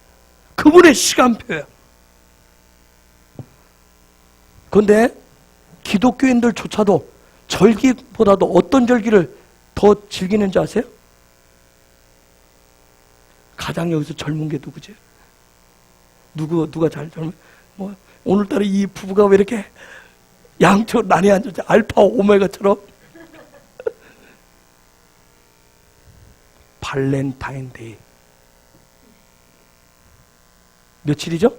그분의 시간표예요. 그런데 기독교인들조차도 절기보다도 어떤 절기를 더 즐기는지 아세요? 가장 여기서 젊은 게 누구지? 누가 잘 젊은? 뭐 오늘따라 이 부부가 왜 이렇게 양쪽 난이 앉았지? 알파 오메가처럼. 발렌타인데이. 며칠이죠?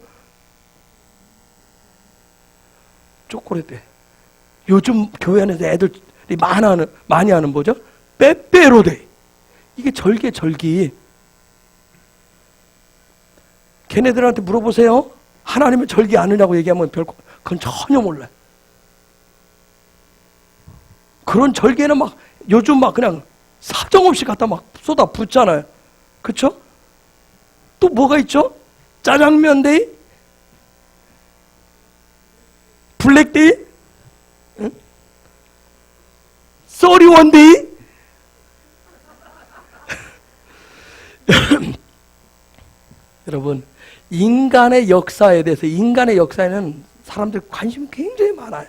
초콜릿데. 요즘 교회 안에서 애들이 많이 하는 뭐죠? 빼빼로데이. 이게 절기. 걔네들한테 물어보세요. 하나님은 절기 아느냐고 얘기하면 그건 전혀 몰라요. 그런 절기에는 막 요즘 막 그냥 사정없이 갖다 막 쏟아 붓잖아요. 그쵸? 또 뭐가 있죠? 짜장면 데이? 블랙데이? 응? 쏘리원 데이? 여러분, 인간의 역사에 대해서, 인간의 역사에는 사람들 관심이 굉장히 많아요.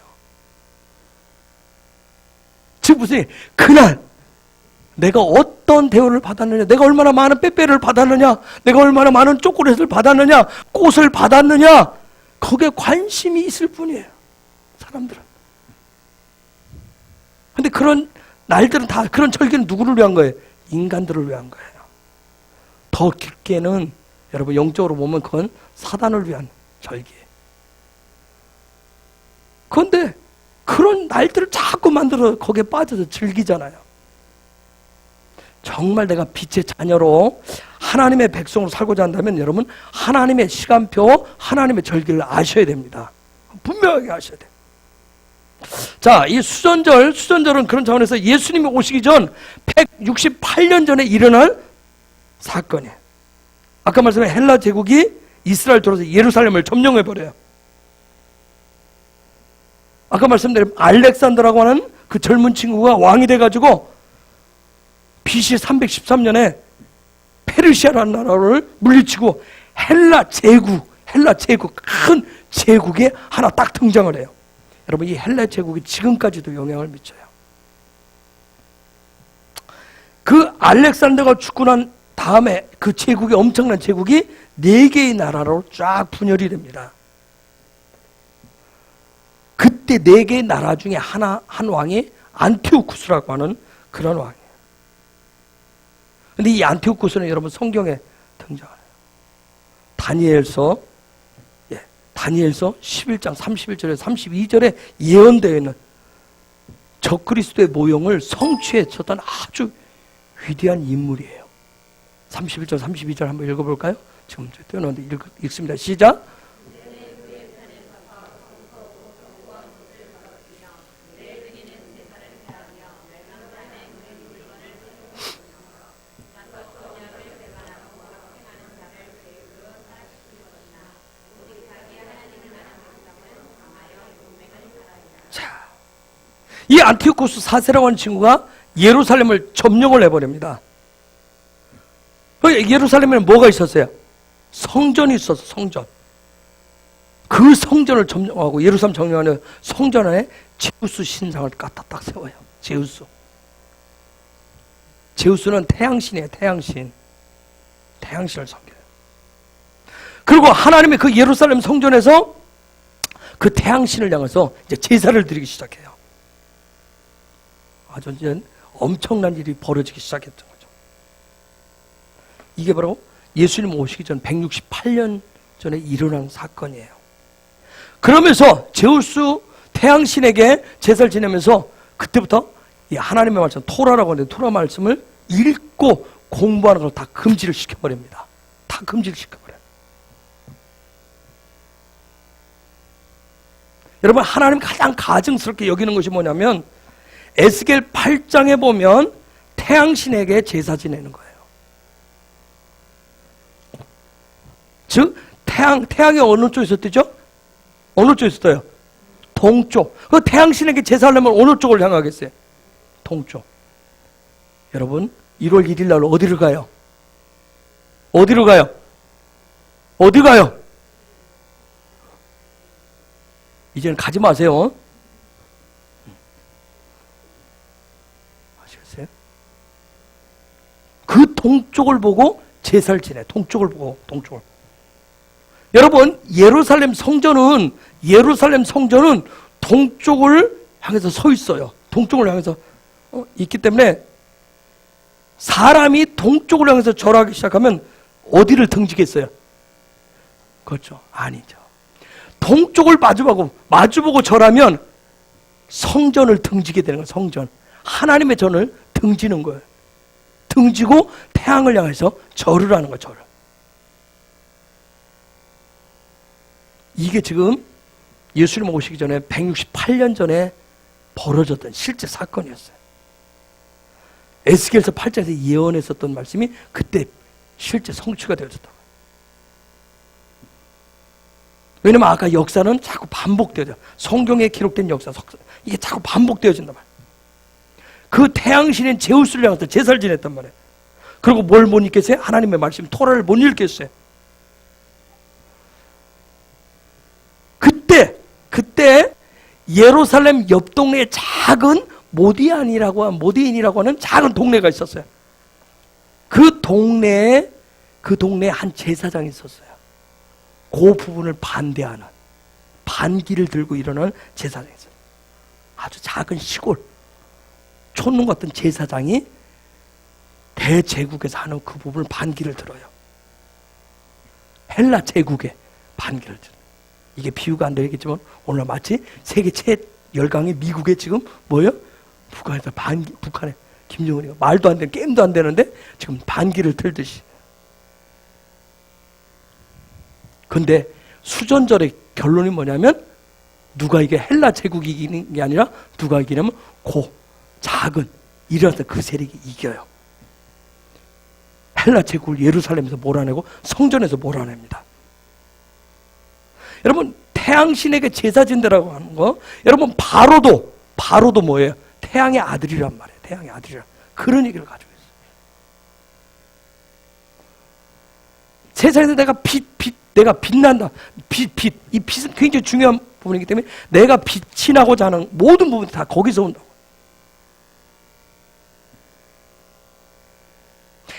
즉 무슨 그날 내가 어떤 대우를 받았느냐, 내가 얼마나 많은 빼빼를 받았느냐, 내가 얼마나 많은 초콜릿을 받았느냐, 꽃을 받았느냐, 거기에 관심이 있을 뿐이에요, 사람들은. 근데 그런 날들은 다, 그런 절기는 누구를 위한 거예요? 인간들을 위한 거예요. 더 깊게는 여러분 영적으로 보면 그건 사단을 위한 절기예요. 그런데 그런 날들을 자꾸 만들어 거기에 빠져서 즐기잖아요. 정말 내가 빛의 자녀로 하나님의 백성으로 살고자 한다면 여러분 하나님의 시간표, 하나님의 절기를 아셔야 됩니다. 분명하게 아셔야 돼요. 자, 이 수전절은 그런 차원에서 예수님이 오시기 전 168년 전에 일어날 사건이에요. 아까 말씀한 헬라 제국이 이스라엘 들어서 예루살렘을 점령해버려요. 아까 말씀드린 알렉산더라고 하는 그 젊은 친구가 왕이 돼가지고 BC 313년에 페르시아라는 나라를 물리치고 헬라 제국, 큰 제국이 하나 딱 등장을 해요. 여러분, 이 헬라 제국이 지금까지도 영향을 미쳐요. 그 알렉산더가 죽고 난 다음에 그 제국이 엄청난 제국이 4개의 나라로 쫙 분열이 됩니다. 그때 4개의 나라 중에 한 왕이 안티오쿠스라고 하는 그런 왕이에요. 근데 이 안티오쿠스는 여러분 성경에 등장해요. 다니엘서 11장 31절에 32절에 예언되어 있는 적그리스도의 모형을 성취해 쳤던 아주 위대한 인물이에요. 31절 32절 한번 읽어볼까요? 지금 떼어놓는데 읽습니다. 시작. 이 안티오쿠스 4세라고 하는 친구가 예루살렘을 점령을 해버립니다. 예루살렘에는 뭐가 있었어요? 성전이 있었어, 성전. 그 성전을 점령하고 예루살렘 점령하는 성전 안에 제우스 신상을 갖다 딱 세워요. 제우스. 제우스는 태양신이에요, 태양신. 태양신을 섬겨요. 그리고 하나님의 그 예루살렘 성전에서 그 태양신을 향해서 이제 제사를 드리기 시작해요. 아주 이제 엄청난 일이 벌어지기 시작했던 거죠. 이게 바로 예수님 오시기 전 168년 전에 일어난 사건이에요. 그러면서 제우스 태양신에게 제사를 지내면서 그때부터 이 하나님의 말씀, 토라라고 하는데 토라 말씀을 읽고 공부하는 걸 다 금지를 시켜버립니다. 다 금지를 시켜버려요. 여러분, 하나님 가장 가증스럽게 여기는 것이 뭐냐면 에스겔 8장에 보면 태양신에게 제사 지내는 거예요. 즉 태양이 어느 쪽에 있었죠? 어느 쪽에 있었어요? 동쪽. 그 태양신에게 제사하려면 어느 쪽을 향하겠어요? 동쪽. 여러분 1월 1일 날 어디를 가요? 어디로 가요? 어디 가요? 이제는 가지 마세요. 아시겠어요? 그 동쪽을 보고 제사를 지내. 동쪽을 보고 동쪽을. 여러분 예루살렘 성전은 동쪽을 향해서 서 있어요. 동쪽을 향해서 있기 때문에 사람이 동쪽을 향해서 절하기 시작하면 어디를 등지겠어요? 그렇죠. 아니죠. 동쪽을 마주보고 절하면 성전을 등지게 되는 거예요. 성전. 하나님의 전을 등지는 거예요. 등지고 태양을 향해서 절을 하는 거예요. 절을. 이게 지금 예수님 오시기 전에 168년 전에 벌어졌던 실제 사건이었어요. 에스겔서 8장에서 예언했었던 말씀이 그때 실제 성취가 되어졌다. 왜냐면 아까 역사는 자꾸 반복되어져. 성경에 기록된 역사, 이게 자꾸 반복되어진단 말이에요. 그 태양신인 제우스를 향해서 제사를 지냈단 말이에요. 그리고 뭘 못 읽겠어요? 하나님의 말씀, 토라를 못 읽겠어요. 그때 예루살렘 옆 동네에 작은 모디인이라고 하는 작은 동네가 있었어요. 그 동네에 한 제사장이 있었어요. 그 부분을 반대하는, 반기를 들고 일어나는 제사장이 있어요. 아주 작은 시골 촌농 같은 제사장이 대제국에서 하는 그 부분을 반기를 들어요. 헬라 제국의 반기를 들어요. 이게 비유가 안 되겠지만 오늘 마치 세계 최열강의 미국에 지금 뭐예요? 북한에 김정은이가 말도 안 되는, 게임도 안 되는데 지금 반기를 들듯이. 근데 수전절의 결론이 뭐냐면 누가 이게 헬라 제국이 이기는 게 아니라 누가 이기냐면 작은 일어났던 그 세력이 이겨요. 헬라 제국을 예루살렘에서 몰아내고 성전에서 몰아냅니다. 여러분 태양신에게 제사 진다라고 하는 거, 여러분 바로도 뭐예요? 태양의 아들이란 말이에요. 태양의 아들이란 그런 얘기를 가지고 있어요. 세상에서 내가 빛난다. 이 빛은 굉장히 중요한 부분이기 때문에 내가 빛이 나고자 하는 모든 부분이 다 거기서 온다고.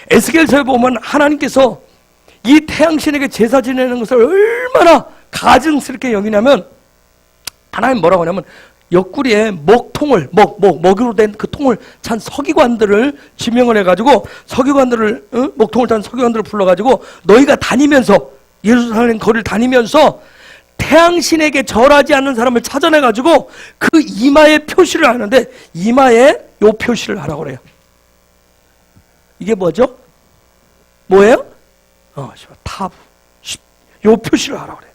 에스겔서에 보면 하나님께서 이 태양신에게 제사 지내는 것을 얼마나 가증스럽게 여기냐면, 하나님 뭐라고 하냐면 옆구리에 먹통을 먹으로 된 그 통을 찬 서기관들을 지명을 해가지고 서기관들을 먹통을 찬 서기관들을 불러가지고 너희가 다니면서 예루살렘 거리를 다니면서 태양신에게 절하지 않는 사람을 찾아내가지고 그 이마에 표시를 하는데, 이마에 요 표시를 하라고 그래요. 이게 뭐죠? 뭐예요? 타부. 요 표시를 하라고 그래요.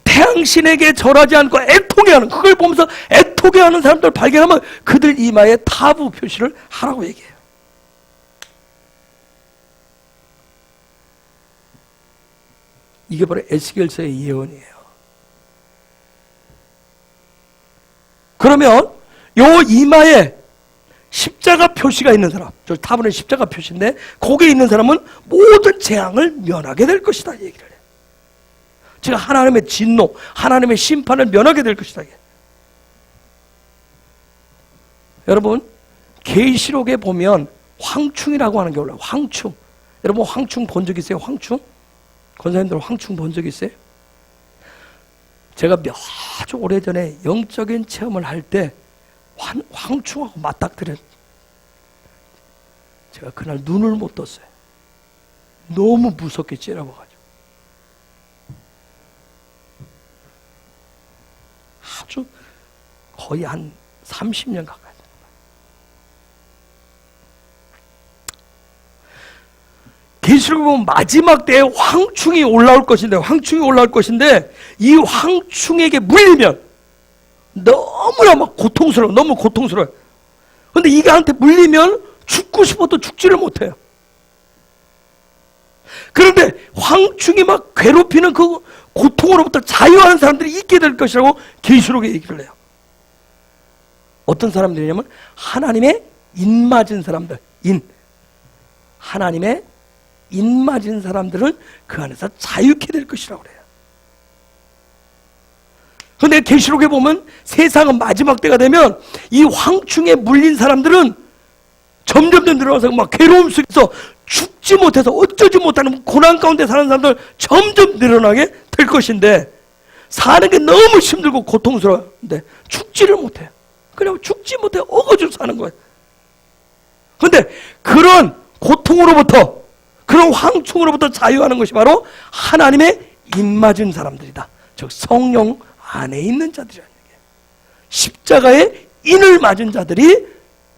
태양신에게 절하지 않고 애통해하는, 그걸 보면서 애통해하는 사람들 발견하면 그들 이마에 타부 표시를 하라고 얘기해요. 이게 바로 에스겔서의 예언이에요. 그러면 요 이마에 십자가 표시가 있는 사람, 저 타부는 십자가 표시인데 거기에 있는 사람은 모든 재앙을 면하게 될 것이다 얘기를 해요. 제가 하나님의 진노, 하나님의 심판을 면하게 될 것이다. 여러분, 계시록에 보면 황충이라고 하는 게 올라와요. 황충. 여러분 황충 본 적 있어요? 황충? 권사님들 황충 본 적 있어요? 제가 아주 오래전에 영적인 체험을 할 때 황충하고 맞닥뜨렸어요. 제가 그날 눈을 못 떴어요. 너무 무섭게 째려봐가지고. 아주 거의 한 30년 가까이. 계시록에 보면 마지막 때에 황충이 올라올 것인데 이 황충에게 물리면 너무나 막 고통스러워. 너무 고통스러워요. 근데 이게한테 물리면 죽고 싶어도 죽지를 못해요. 그런데 황충이 막 괴롭히는 그 고통으로부터 자유하는 사람들이 있게 될 것이라고 계시록에 얘기를 해요. 어떤 사람들이냐면 하나님의 인 맞은 사람들, 하나님의 인 맞은 사람들은 그 안에서 자유케 될 것이라고 그래요. 그런데 계시록에 보면 세상은 마지막 때가 되면 이 황충에 물린 사람들은 점점 더 늘어나서 막 괴로움 속에서 죽지 못해서 어쩌지 못하는 고난 가운데 사는 사람들 점점 늘어나게 될 것인데, 사는 게 너무 힘들고 고통스러운데 죽지를 못해요. 그냥 죽지 못해 어거지로 사는 거예요. 그런데 그런 고통으로부터, 그런 황충으로부터 자유하는 것이 바로 하나님의 입맞은 사람들이다. 즉 성령 안에 있는 자들이라는 얘기예요. 십자가의 인을 맞은 자들이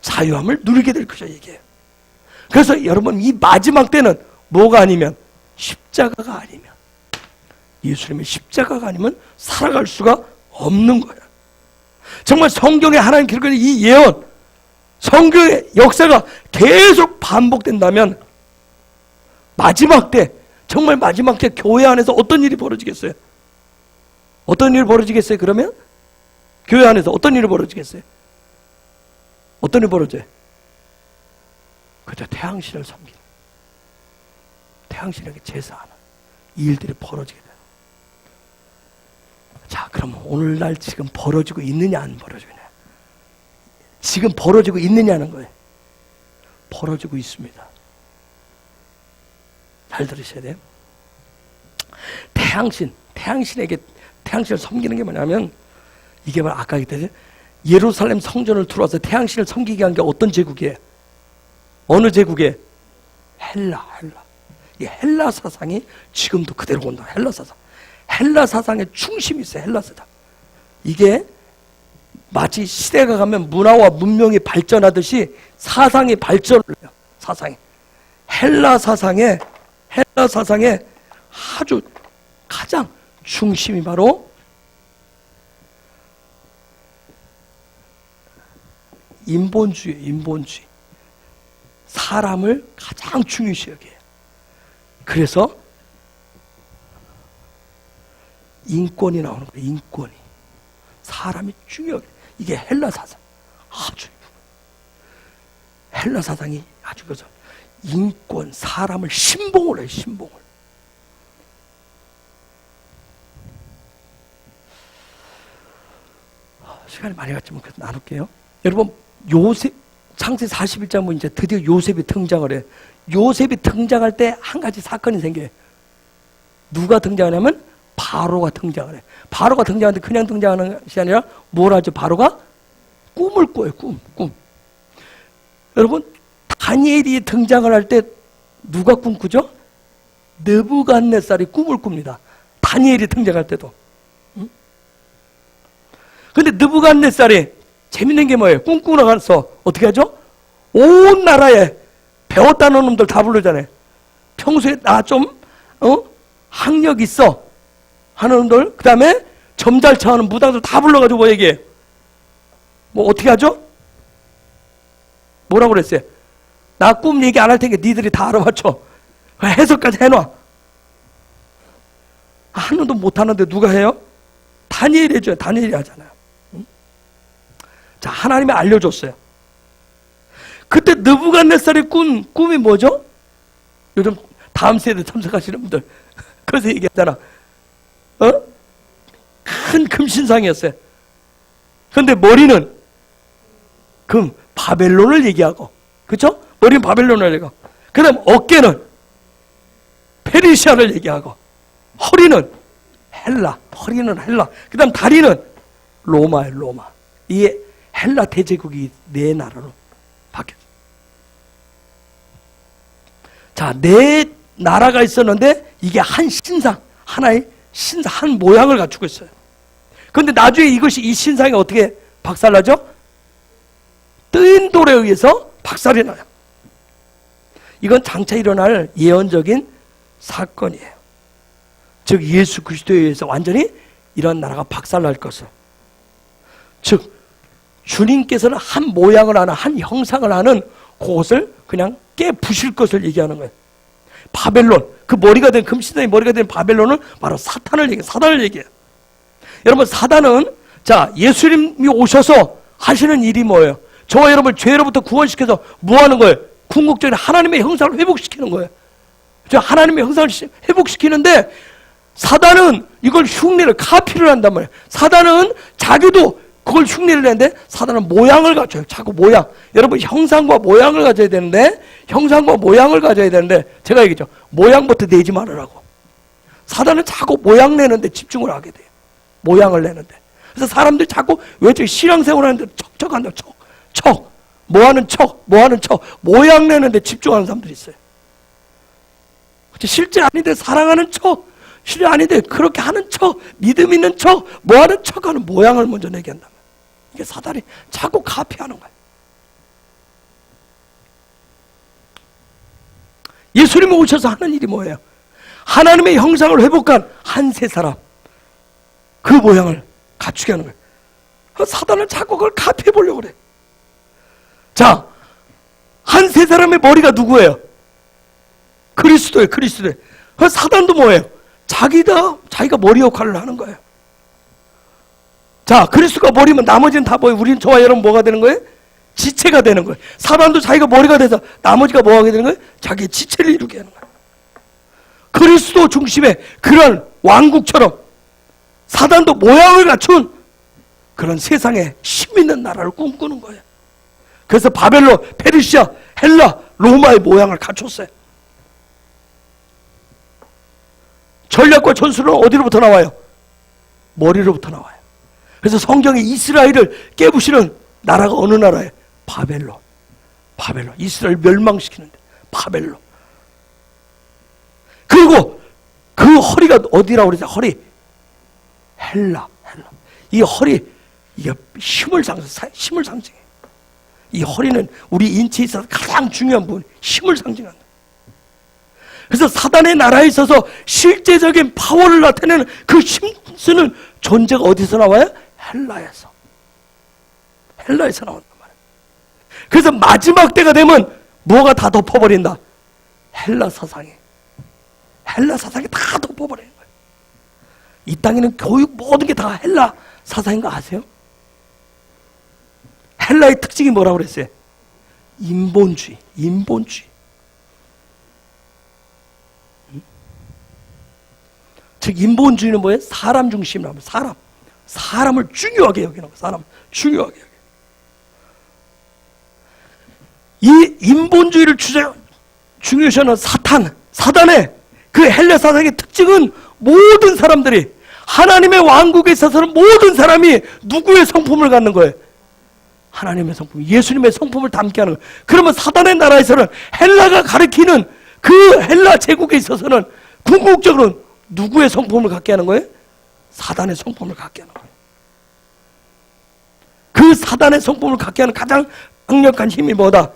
자유함을 누리게 될 것이라 얘기해요. 그래서 여러분, 이 마지막 때는 뭐가 아니면, 십자가가 아니면, 예수님의 십자가가 아니면 살아갈 수가 없는 거예요. 정말 성경에 하나님 기록한 이 예언, 성경의 역사가 계속 반복된다면 마지막 때, 정말 마지막 때 교회 안에서 어떤 일이 벌어지겠어요? 어떤 일이 벌어지겠어요? 그러면 교회 안에서 어떤 일이 벌어지겠어요? 어떤 일이 벌어져요? 그저 태양신을 섬기는, 태양신에게 제사하는 이 일들이 벌어지게 돼요. 자, 그럼 오늘날 지금 벌어지고 있느냐 안 벌어지느냐? 지금 벌어지고 있느냐는 거예요. 벌어지고 있습니다. 잘 들으셔야 돼요. 태양신에게 태양신을 섬기는 게 뭐냐면, 이게 바로 아까 얘기했듯이 예루살렘 성전을 들어와서 태양신을 섬기게 한 게 어떤 제국이에요? 어느 제국이에요? 헬라. 이 헬라 사상이 지금도 그대로 온다. 헬라 사상의 중심이 있어요. 헬라 사상. 이게 마치 시대가 가면 문화와 문명이 발전하듯이 사상이 발전을 해요. 헬라 사상의 아주 가장 중심이 바로 인본주의. 사람을 가장 중요시 여겨요. 그래서 인권이 나오는 거예요. 인권이. 사람이 중요해. 이게 헬라 사상. 헬라 사상이 아주 그래서 인권, 사람을 신봉을 해요. 신봉을. 시간이 많이 갔지만 그래도 나눌게요. 여러분, 요셉 창세기 41장 보면 이제 드디어 요셉이 등장을 해. 요셉이 등장할 때 한 가지 사건이 생겨요. 누가 등장하냐면 바로가 등장을 해. 바로가 등장하는데 그냥 등장하는 것이 아니라 뭘 하죠? 바로가 꿈을 꿔요. 꿈. 여러분, 다니엘이 등장을 할 때 누가 꿈꾸죠? 느부갓네살이 꿈을 꿉니다. 다니엘이 등장할 때도. 근데 느부갓네살이 재밌는 게 뭐예요? 꿈꾸고 나가서 어떻게 하죠? 온 나라에 배웠다는 놈들 다 부르잖아요. 평소에 나 좀 학력 있어 하는 놈들, 그 다음에 점잘쳐 하는 무당들 다 불러가지고 뭐 얘기해? 뭐 어떻게 하죠? 뭐라고 그랬어요? 나 꿈 얘기 안 할 테니까 니들이 다 알아맞혀. 해석까지 해놔. 한 놈도 못하는데 누가 해요? 다니엘이 해줘요. 다니엘이 하잖아요. 자, 하나님이 알려줬어요. 그때 느부갓네살의 꿈이 뭐죠? 요즘 다음 세대 참석하시는 분들 그래서 얘기하잖아. 큰 금신상이었어요. 그런데 머리는 금, 바벨론을 얘기하고, 그렇죠? 머리는 바벨론을 얘기하고, 그 다음 어깨는 페르시아를 얘기하고, 허리는 헬라, 그 다음 다리는 로마예요. 로마. 이게 헬라 대제국이 네 나라로 바뀌었어요. 자, 네 나라가 있었는데 이게 한 신상, 하나의 신상, 한 모양을 갖추고 있어요. 그런데 나중에 이것이, 이 신상이 어떻게 박살나죠? 뜨인 돌에 의해서 박살이 나요. 이건 장차 일어날 예언적인 사건이에요. 즉 예수 그리스도에 의해서 완전히 이런 나라가 박살날 것을, 즉 주님께서는 한 모양을 하는, 한 형상을 하는 그것을 그냥 깨부실 것을 얘기하는 거예요. 바벨론, 그 머리가 된, 금신상의 머리가 된 바벨론은 바로 사탄을 얘기해요. 여러분, 사단은, 자, 예수님이 오셔서 하시는 일이 뭐예요? 저와 여러분을 죄로부터 구원시켜서 뭐 하는 거예요? 궁극적인 하나님의 형상을 회복시키는 거예요. 하나님의 형상을 회복시키는데, 사단은 이걸 흉내를, 카피를 한단 말이에요. 사단은 자기도 그걸 흉내를 내는데, 사단은 모양을 갖춰요. 자꾸 모양. 여러분, 형상과 모양을 가져야 되는데, 제가 얘기했죠. 모양부터 내지 말으라고. 사단은 자꾸 모양 내는데 집중을 하게 돼요. 모양을 내는데. 그래서 사람들이 자꾸 왜 저기 신앙생활 하는데 척척한다, 척. 뭐 하는 척. 모양 내는데 집중하는 사람들이 있어요. 실제 아닌데 사랑하는 척. 실제 아닌데 그렇게 하는 척. 믿음 있는 척. 뭐 하는 척 하는 모양을 먼저 내게 한다면. 이게 사단이 자꾸 카피하는 거예요. 예수님이 오셔서 하는 일이 뭐예요? 하나님의 형상을 회복한 한 세 사람, 그 모양을 갖추게 하는 거예요. 사단은 자꾸 그걸 카피해 보려고 그래. 자, 한 세 사람의 머리가 누구예요? 그리스도예요. 사단도 뭐예요? 자기가 머리 역할을 하는 거예요. 자, 그리스도가 머리면 나머지는 다 뭐예요? 우리는, 저와 여러분 뭐가 되는 거예요? 지체가 되는 거예요. 사단도 자기가 머리가 돼서 나머지가 뭐 하게 되는 거예요? 자기의 지체를 이루게 하는 거예요. 그리스도 중심의 그런 왕국처럼 사단도 모양을 갖춘 그런 세상에 힘 있는 나라를 꿈꾸는 거예요. 그래서 바벨론, 페르시아, 헬라, 로마의 모양을 갖췄어요. 전략과 전술은 어디로부터 나와요? 머리로부터 나와요. 그래서 성경에 이스라엘을 깨부시는 나라가 어느 나라예요? 바벨론. 이스라엘 멸망시키는데 바벨론. 그리고 그 허리가 어디라고 그러죠? 허리. 헬라. 이 허리, 이게 힘을 상징해요. 이 허리는 우리 인체에 있어서 가장 중요한 부분, 힘을 상징한다. 그래서 사단의 나라에 있어서 실제적인 파워를 나타내는 그 힘쓰는 존재가 어디서 나와요? 헬라에서 나온단 말이에요. 그래서 마지막 때가 되면 뭐가 다 덮어버린다? 헬라 사상이 다 덮어버리는 거예요. 이 땅에는 교육 모든 게 다 헬라 사상인 거 아세요? 헬라의 특징이 뭐라고 그랬어요? 인본주의. 즉 인본주의는 뭐예요? 사람 중심이라고 합니다. 사람을 중요하게 여기는 거예요. 사람을 중요하게 여기는 거예요. 이 인본주의를 중요시하는 사단의 그 헬라 사상의 특징은 모든 사람들이 하나님의 왕국에 있어서는 모든 사람이 누구의 성품을 갖는 거예요? 하나님의 성품, 예수님의 성품을 담게 하는 거예요. 그러면 사단의 나라에서는 헬라가 가리키는 그 헬라 제국에 있어서는 궁극적으로 누구의 성품을 갖게 하는 거예요? 사단의 성품을 갖게 하는 거예요. 그 사단의 성품을 갖게 하는 가장 강력한 힘이 뭐다?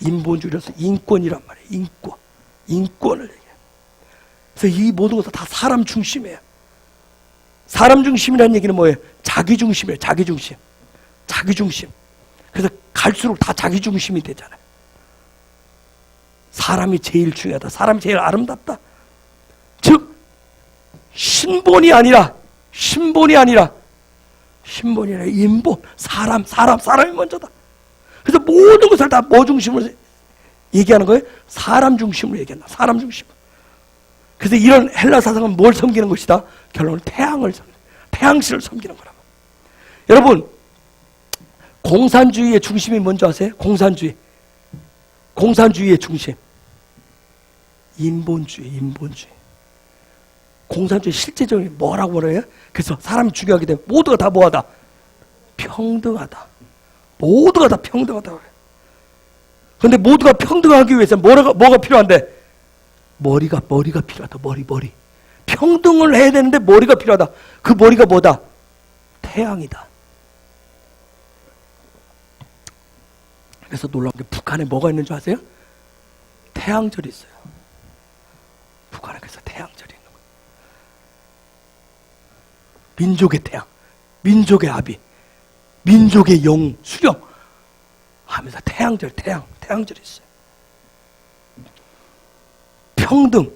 인본주의라서 인권이란 말이에요. 인권을 얘기해요. 그래서 이 모든 것은 다 사람 중심이에요. 사람 중심이라는 얘기는 뭐예요? 자기 중심이에요. 자기 중심. 그래서 갈수록 다 자기 중심이 되잖아요. 사람이 제일 중요하다. 사람이 제일 아름답다. 즉 신본이 아니라 인본. 사람이 먼저다. 그래서 모든 것을 다 뭐 중심으로 얘기하는 거예요? 사람 중심으로 얘기한다. 사람 중심. 그래서 이런 헬라 사상은 뭘 섬기는 것이다? 결론은 태양신을 섬기는 거라고. 여러분, 공산주의의 중심이 뭔지 아세요? 공산주의의 중심. 인본주의. 공산주의 실제적인 뭐라고 그래요? 그래서 사람이 중요하게 되면 모두가 다 뭐하다? 평등하다. 모두가 다 평등하다. 그런데 모두가 평등하기 위해서 뭐가 필요한데? 머리가 필요하다. 머리. 평등을 해야 되는데 머리가 필요하다. 그 머리가 뭐다? 태양이다. 그래서 놀라운 게 북한에 뭐가 있는 줄 아세요? 태양절이 있어요. 북한에 그래서 태양절이 있는 거예요. 민족의 태양, 민족의 아비, 민족의 영, 수령 하면서 태양절이 있어요. 평등,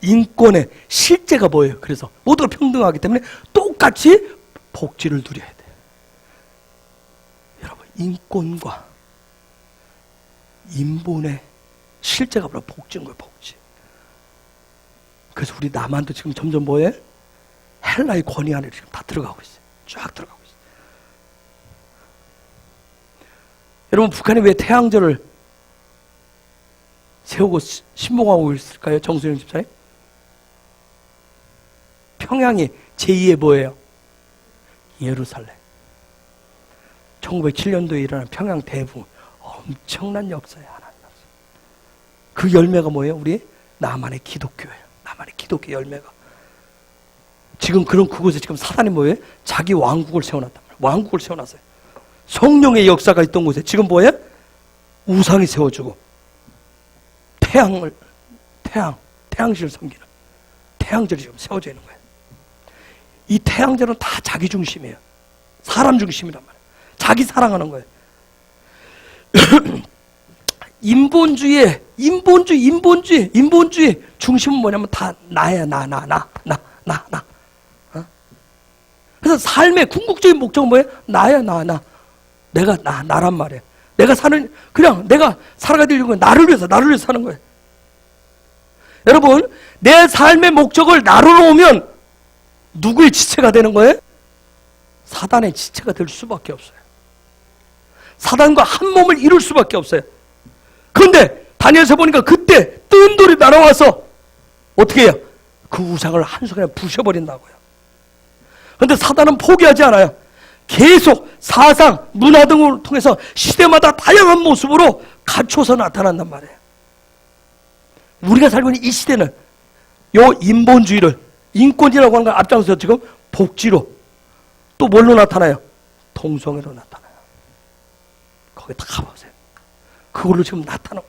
인권의 실제가 뭐예요? 그래서 모두가 평등하기 때문에 똑같이 복지를 누려야 돼요. 여러분, 인권과 인본의 실제가 바로 복지인 거예요. 복지. 그래서 우리 남한도 지금 점점 뭐예요? 헬라의 권위 안에 지금 다 들어가고 있어요. 쫙 들어가고 있어요. 여러분, 북한이 왜 태양절을 세우고 신봉하고 있을까요? 정수영 집사님? 평양이 제2의 뭐예요? 예루살렘. 1907년도에 일어난 평양 대붕, 엄청난 역사예요. 하나님 역사. 그 열매가 뭐예요? 우리 남한의 기독교예요. 남한의 기독교 열매가. 지금 그곳에 지금 사단이 뭐예요? 자기 왕국을 세워놨단 말이에요. 왕국을 세워놨어요. 성령의 역사가 있던 곳에 지금 뭐예요? 우상이 세워주고 태양신을 섬기는 태양절이 지금 세워져 있는 거예요. 이 태양절은 다 자기 중심이에요. 사람 중심이란 말이에요. 자기 사랑하는 거예요. 인본주의 중심은 뭐냐면 다 나야. 나. 그래서 삶의 궁극적인 목적은 뭐예요? 나야. 내가 나란 말이에요. 내가 살아가려고 나를 위해서 사는 거예요. 여러분, 내 삶의 목적을 나로 놓으면 누구의 지체가 되는 거예요? 사단의 지체가 될 수밖에 없어요. 사단과 한 몸을 이룰 수밖에 없어요. 그런데 다니엘서 보니까 그때 뜬 돌이 날아와서 어떻게 해요? 그 우상을 한순간에 부셔버린다고요. 그런데 사단은 포기하지 않아요. 계속 사상, 문화 등을 통해서 시대마다 다양한 모습으로 갖춰서 나타난단 말이에요. 우리가 살고 있는 이 시대는 요 인본주의를, 인권이라고 하는 걸 앞장서서 지금 복지로, 또 뭘로 나타나요? 동성애로 나타나요. 거기 다 가보세요. 그걸로 지금 나타나요.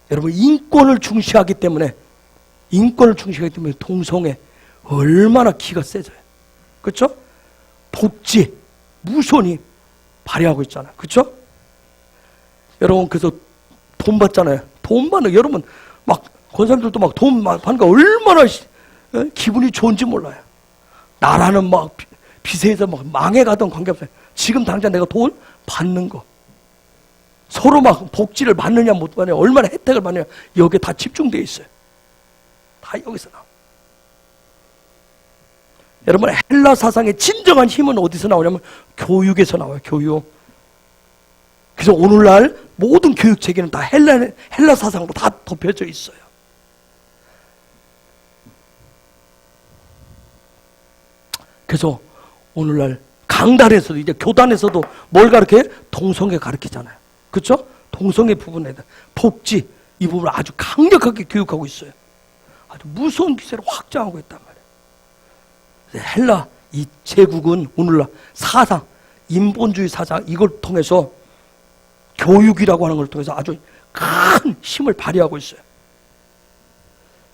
여러분, 인권을 중시하기 때문에 동성애 얼마나 기가 세져요. 그렇죠? 복지, 무손이 발휘하고 있잖아요. 그렇죠? 여러분, 그래서 돈 받잖아요. 돈 받는, 여러분, 막 권사님들도 막 돈 받으니까 얼마나 기분이 좋은지 몰라요. 나라는 막 비세에서 막 망해가던 관계없어요. 지금 당장 내가 돈 받는 거, 서로 막 복지를 받느냐 못 받느냐, 얼마나 혜택을 받느냐, 여기에 다 집중되어 있어요. 다 여기서 나와. 여러분, 헬라 사상의 진정한 힘은 어디서 나오냐면 교육에서 나와요. 교육. 그래서 오늘날 모든 교육 체계는 다 헬라 사상으로 다 덮여져 있어요. 그래서 오늘날 강단에서도 이제 교단에서도 뭘 가르쳐요? 동성애 가르치잖아요. 그렇죠? 동성애 부분에 대한 복지 이 부분을 아주 강력하게 교육하고 있어요. 아주 무서운 기세를 확장하고 있단 말이에요. 헬라 이 제국은 오늘날 사상, 인본주의 사상 이걸 통해서 교육이라고 하는 걸 통해서 아주 큰 힘을 발휘하고 있어요.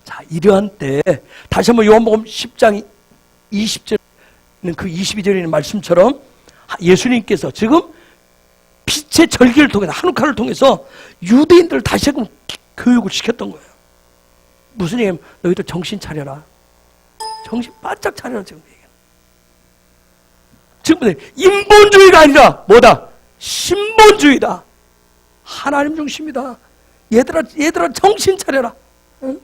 자, 이러한 때 다시 한번 요한복음 10장 20절은 그 22절에 있는 말씀처럼 예수님께서 지금 빛의 절기를 통해서 한우카를 통해서 유대인들을 다시 한번 교육을 시켰던 거예요. 무슨 얘기냐면 너희들 정신 차려라. 정신 바짝 차려라 지금 얘기해요. 지금 인본주의가 아니라 뭐다? 신본주의다. 하나님 중심이다. 얘들아 정신 차려라. 응?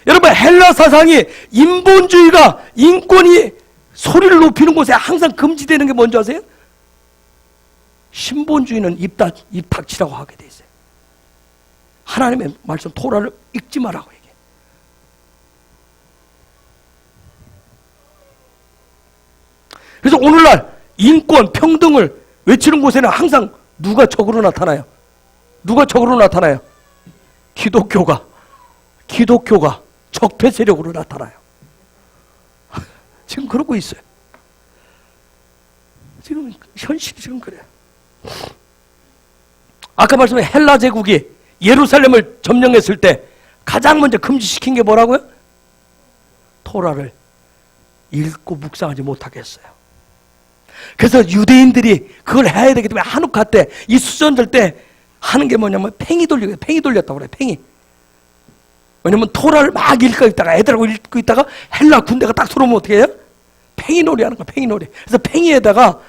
여러분 헬라 사상이 인본주의가 인권이 소리를 높이는 곳에 항상 금지되는 게 뭔지 아세요? 신본주의는 입 닥치라고 하게 돼 있어요. 하나님의 말씀 토라를 읽지 말라고 얘기해. 그래서 오늘날 인권 평등을 외치는 곳에는 항상 누가 적으로 나타나요? 누가 적으로 나타나요? 기독교가 적폐 세력으로 나타나요. 지금 그러고 있어요. 지금 현실이 지금 그래요. 아까 말씀한 헬라 제국이 예루살렘을 점령했을 때 가장 먼저 금지시킨 게 뭐라고요? 토라를 읽고 묵상하지 못하게 했어요. 그래서 유대인들이 그걸 해야 되기 때문에 한우카 때 이 수전절 때 하는 게 뭐냐면 팽이 돌렸다고 그래요. 팽이. 왜냐면 토라를 막 읽고 있다가 애들하고 읽고 있다가 헬라 군대가 딱 들어오면 어떻게 해요? 팽이놀이 하는 거야. 팽이놀이. 그래서 팽이에다가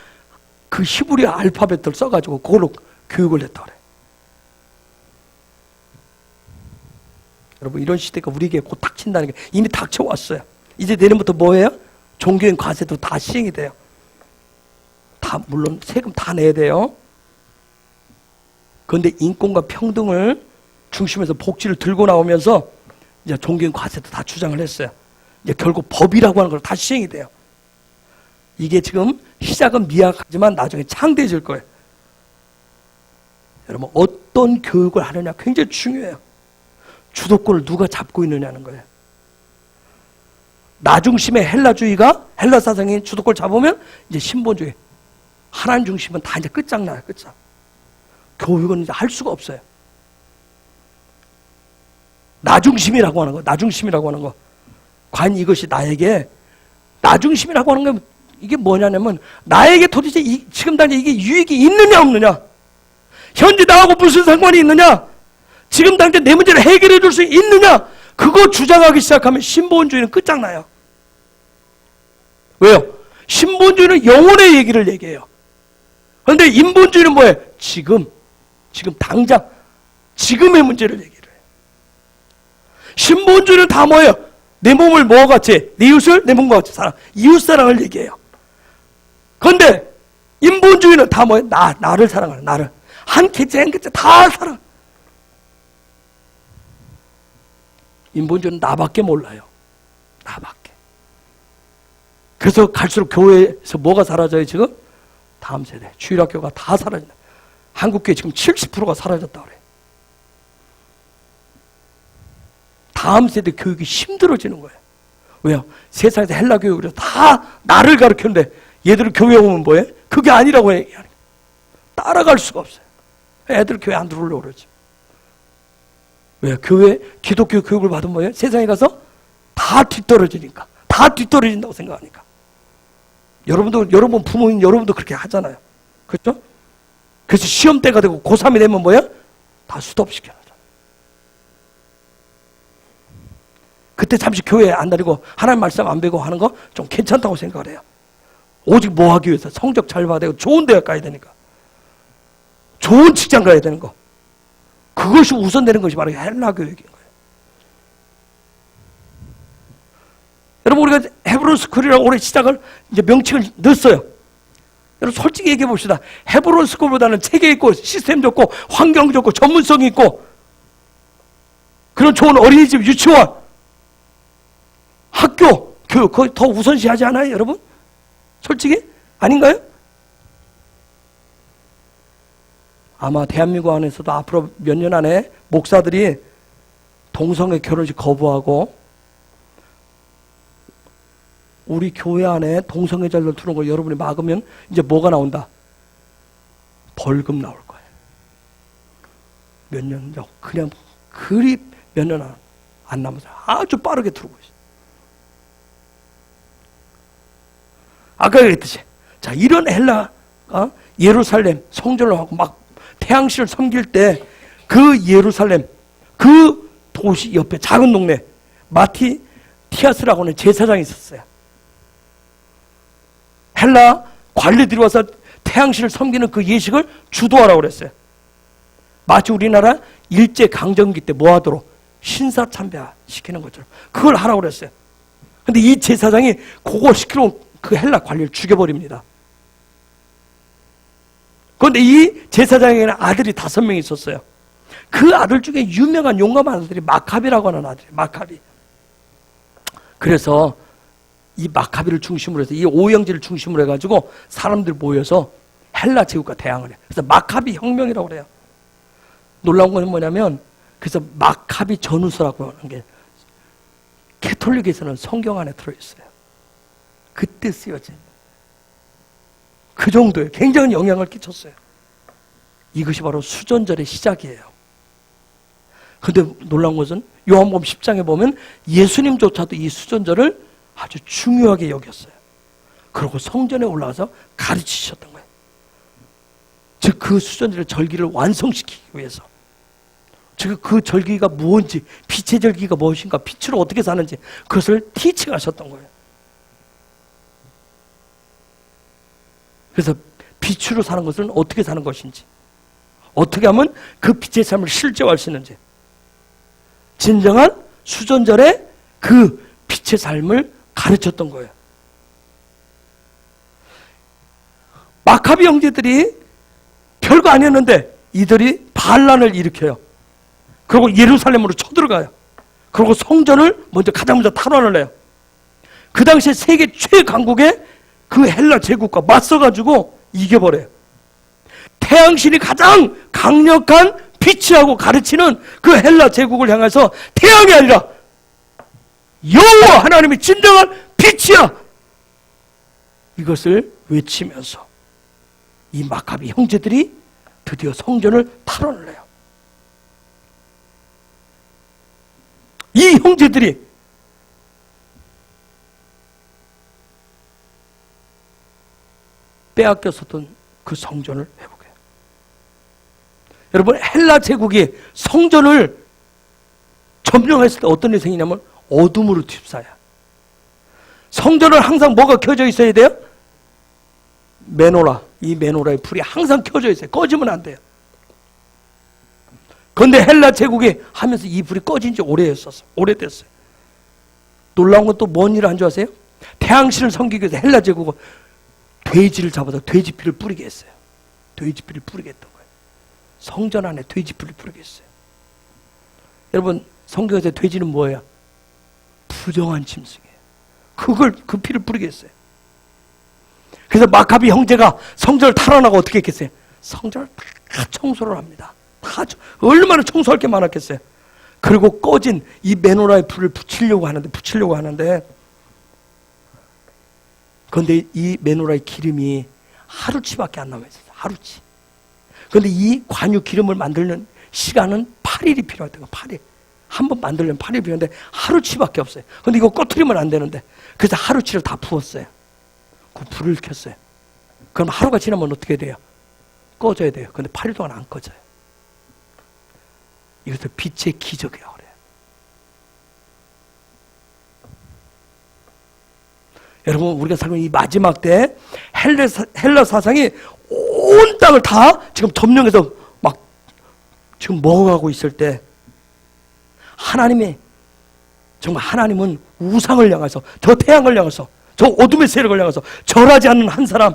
그 히브리 알파벳을 써가지고 그걸로 교육을 했다 그래. 여러분 이런 시대가 우리에게 곧 닥친다는 게 이미 닥쳐왔어요. 이제 내년부터 뭐예요? 종교인 과세도 다 시행이 돼요. 다 물론 세금 다 내야 돼요. 그런데 인권과 평등을 중심에서 복지를 들고 나오면서 이제 종교인 과세도 다 주장을 했어요. 이제 결국 법이라고 하는 걸 다 시행이 돼요. 이게 지금 시작은 미약하지만 나중에 창대해질 거예요. 여러분 어떤 교육을 하느냐 굉장히 중요해요. 주도권을 누가 잡고 있느냐는 거예요. 나 중심의 헬라 사상이 주도권을 잡으면 이제 신본주의 하나님 중심은 다 이제 끝장나요. 끝장. 교육은 이제 할 수가 없어요. 나 중심이라고 하는 거. 과연 이것이 나에게 나 중심이라고 하는 건 이게 뭐냐면 나에게 도대체 지금 당장 이게 유익이 있느냐 없느냐, 현재 나하고 무슨 상관이 있느냐, 지금 당장 내 문제를 해결해 줄 수 있느냐, 그거 주장하기 시작하면 신본주의는 끝장나요. 왜요? 신본주의는 영혼의 얘기를 얘기해요. 그런데 인본주의는 뭐예요? 지금 당장 지금의 문제를 얘기를 해요. 신본주의는 다 뭐예요? 내 몸을 뭐와 같이, 내 이웃을 내 몸과 같이 사랑, 이웃사랑을 얘기해요. 그런데 인본주의는 다 뭐예요? 나를 사랑하는, 나를 한 개째 다 사랑. 인본주의는 나밖에 몰라요. 나밖에. 그래서 갈수록 교회에서 뭐가 사라져요 지금? 다음 세대 주일학교가 다 사라진다. 한국교회 지금 70%가 사라졌다 그래. 다음 세대 교육이 힘들어지는 거예요. 왜요? 세상에서 헬라 교육으로 다 나를 가르쳤는데 얘들을 교회 오면 뭐해? 그게 아니라고 얘기하는 거예요. 따라갈 수가 없어요. 애들 교회 안 들어오려고 그러지. 왜? 교회 기독교 교육을 받으면 뭐예요? 세상에 가서 다 뒤떨어지니까. 다 뒤떨어진다고 생각하니까. 여러분 부모님 여러분도 그렇게 하잖아요. 그렇죠? 그래서 시험 때가 되고 고3이 되면 뭐야? 다 스톱시켜요. 그때 잠시 교회 안 다니고 하나님 말씀 안 배우고 하는 거 좀 괜찮다고 생각을 해요. 오직 뭐 하기 위해서? 성적 잘 받아야 되고 좋은 대학 가야 되니까. 좋은 직장 가야 되는 거. 그것이 우선되는 것이 바로 헬라 교육인 거예요. 여러분 우리가 헤브론 스쿨이라고 올해 시작을 이제 명칭을 넣었어요. 여러분 솔직히 얘기해 봅시다. 헤브론 스쿨보다는 체계 있고 시스템 좋고 환경 좋고 전문성이 있고 그런 좋은 어린이집, 유치원, 학교, 교육 거의 더 우선시하지 않아요, 여러분? 솔직히 아닌가요? 아마 대한민국 안에서도 앞으로 몇 년 안에 목사들이 동성애 결혼식 거부하고 우리 교회 안에 동성애자들 들어온 걸 여러분이 막으면 이제 뭐가 나온다? 벌금 나올 거예요. 몇 년, 그냥 그리 몇 년 안 남아서 아주 빠르게 들어오고 있어요. 아까 그랬듯이 자, 이런 헬라 예루살렘 성전을 하고 막 태양신을 섬길 때 그 예루살렘 그 도시 옆에 작은 동네 마티티아스라고 하는 제사장이 있었어요. 헬라 관리들이 와서 태양신을 섬기는 그 예식을 주도하라고 그랬어요. 마치 우리나라 일제강점기 때 뭐하도록 신사참배 시키는 것처럼 그걸 하라고 그랬어요. 근데 이 제사장이 그거 시키러 그 헬라 관리를 죽여버립니다. 그런데 이 제사장에게는 아들이 5명 있었어요. 그 아들 중에 유명한 용감한 아들이 마카비라고 하는 아들이에요. 마카비. 그래서 이 마카비를 중심으로 해서 이 오형제를 중심으로 해가지고 사람들 모여서 헬라 제국과 대항을 해요. 그래서 마카비 혁명이라고 그래요. 놀라운 건 뭐냐면 그래서 마카비 전후서라고 하는 게 캐톨릭에서는 성경 안에 들어있어요. 그때 쓰여진 그 정도예요. 굉장히 영향을 끼쳤어요. 이것이 바로 수전절의 시작이에요. 근데 놀라운 것은 요한복음 10장에 보면 예수님조차도 이 수전절을 아주 중요하게 여겼어요. 그리고 성전에 올라가서 가르치셨던 거예요. 즉 그 수전절의 절기를 완성시키기 위해서 즉 그 절기가 무엇인지 빛의 절기가 무엇인가 빛으로 어떻게 사는지 그것을 티칭하셨던 거예요. 그래서 빛으로 사는 것은 어떻게 사는 것인지 어떻게 하면 그 빛의 삶을 실제화할 수 있는지 진정한 수전절의 그 빛의 삶을 가르쳤던 거예요. 마카비 형제들이 별거 아니었는데 이들이 반란을 일으켜요. 그리고 예루살렘으로 쳐들어가요. 그리고 성전을 가장 먼저 탈환을 해요. 그 당시에 세계 최강국의 그 헬라 제국과 맞서가지고 이겨버려요. 태양신이 가장 강력한 빛이라고 가르치는 그 헬라 제국을 향해서 태양이 아니라 여호와 하나님이 진정한 빛이야! 이것을 외치면서 이 마카비 형제들이 드디어 성전을 탈환을 해요. 이 형제들이 빼앗겼었던 그 성전을 회복해요. 여러분 헬라 제국이 성전을 점령했을 때 어떤 일이 생기냐면 어둠으로 휩싸여. 성전을 항상 뭐가 켜져 있어야 돼요? 메노라. 이 메노라의 불이 항상 켜져 있어요. 꺼지면 안 돼요. 그런데 헬라 제국이 하면서 이 불이 꺼진 지 오래됐어요. 놀라운 건 또 뭔 일을 한 줄 아세요? 태양신을 섬기기 위해서 헬라 제국은 돼지를 잡아서 돼지피를 뿌리게 했어요. 돼지피를 뿌리게 했던 거예요. 성전 안에 돼지피를 뿌리게 했어요. 여러분 성경에서 돼지는 뭐예요? 부정한 짐승이에요. 그 피를 뿌리게 했어요. 그래서 마카비 형제가 성전을 탈환하고 어떻게 했겠어요? 성전을 다 청소를 합니다. 얼마나 청소할 게 많았겠어요. 그리고 꺼진 이 메노라의 불을 붙이려고 하는데 그런데 이 메노라의 기름이 하루치밖에 안 남아있어요. 하루치. 그런데 이 관유 기름을 만들는 시간은 8일이 필요했던 거예요. 8일. 한 번 만들려면 8일이 필요한데 하루치밖에 없어요. 그런데 이거 꺼트리면 안 되는데 그래서 하루치를 다 부었어요. 그 불을 켰어요. 그럼 하루가 지나면 어떻게 돼요? 꺼져야 돼요. 그런데 8일 동안 안 꺼져요. 이것도 빛의 기적이라고 그래요. 여러분 우리가 살고 있는 이 마지막 때 헬라 사상이 온 땅을 다 지금 점령해서 막 지금 먹어가고 있을 때 하나님은 우상을 향해서 저 태양을 향해서 저 어둠의 세력을 향해서 절하지 않는 한 사람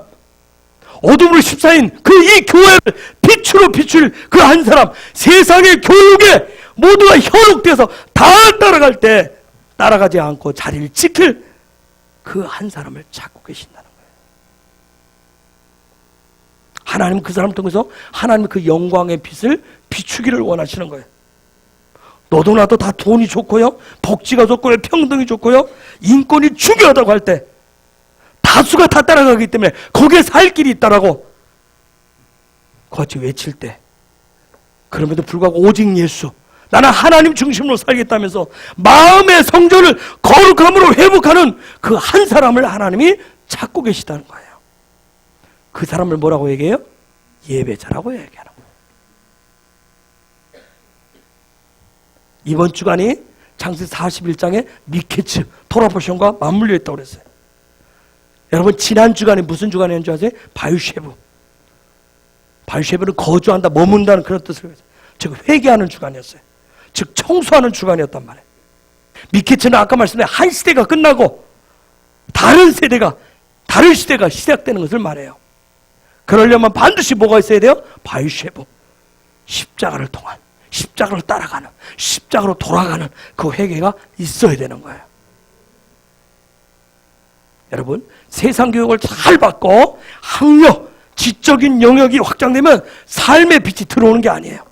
어둠으로 휩싸인 그 이 교회를 빛으로 비출 그 한 사람, 세상의 교육에 모두가 현혹돼서 다 따라갈 때 따라가지 않고 자리를 지킬 그 한 사람을 찾고 계신다는 거예요. 하나님은 그 사람을 통해서 하나님의 그 영광의 빛을 비추기를 원하시는 거예요. 너도 나도 다 돈이 좋고요, 복지가 좋고요, 평등이 좋고요, 인권이 중요하다고 할 때 다수가 다 따라가기 때문에 거기에 살 길이 있다라고 같이 외칠 때, 그럼에도 불구하고 오직 예수, 나는 하나님 중심으로 살겠다면서 마음의 성전을 거룩함으로 회복하는 그 한 사람을 하나님이 찾고 계시다는 거예요. 그 사람을 뭐라고 얘기해요? 예배자라고 얘기하는 거예요. 이번 주간이 창세기 41장에 미케츠, 토라포션과 맞물려 있다고 그랬어요. 여러분, 지난 주간이 무슨 주간이었는지 아세요? 바유쉐브. 바유쉐브는 거주한다, 머문다는 그런 뜻을 했어요. 즉 회개하는 주간이었어요. 즉 청소하는 주간이었단 말이에요. 미케츠는 아까 말씀드린 한 시대가 끝나고 다른 시대가 시작되는 것을 말해요. 그러려면 반드시 뭐가 있어야 돼요? 바유쉐브. 십자가를 통한, 십자가를 따라가는, 십자가로 돌아가는 그 회개가 있어야 되는 거예요. 여러분, 세상 교육을 잘 받고 학력, 지적인 영역이 확장되면 삶의 빛이 들어오는 게 아니에요.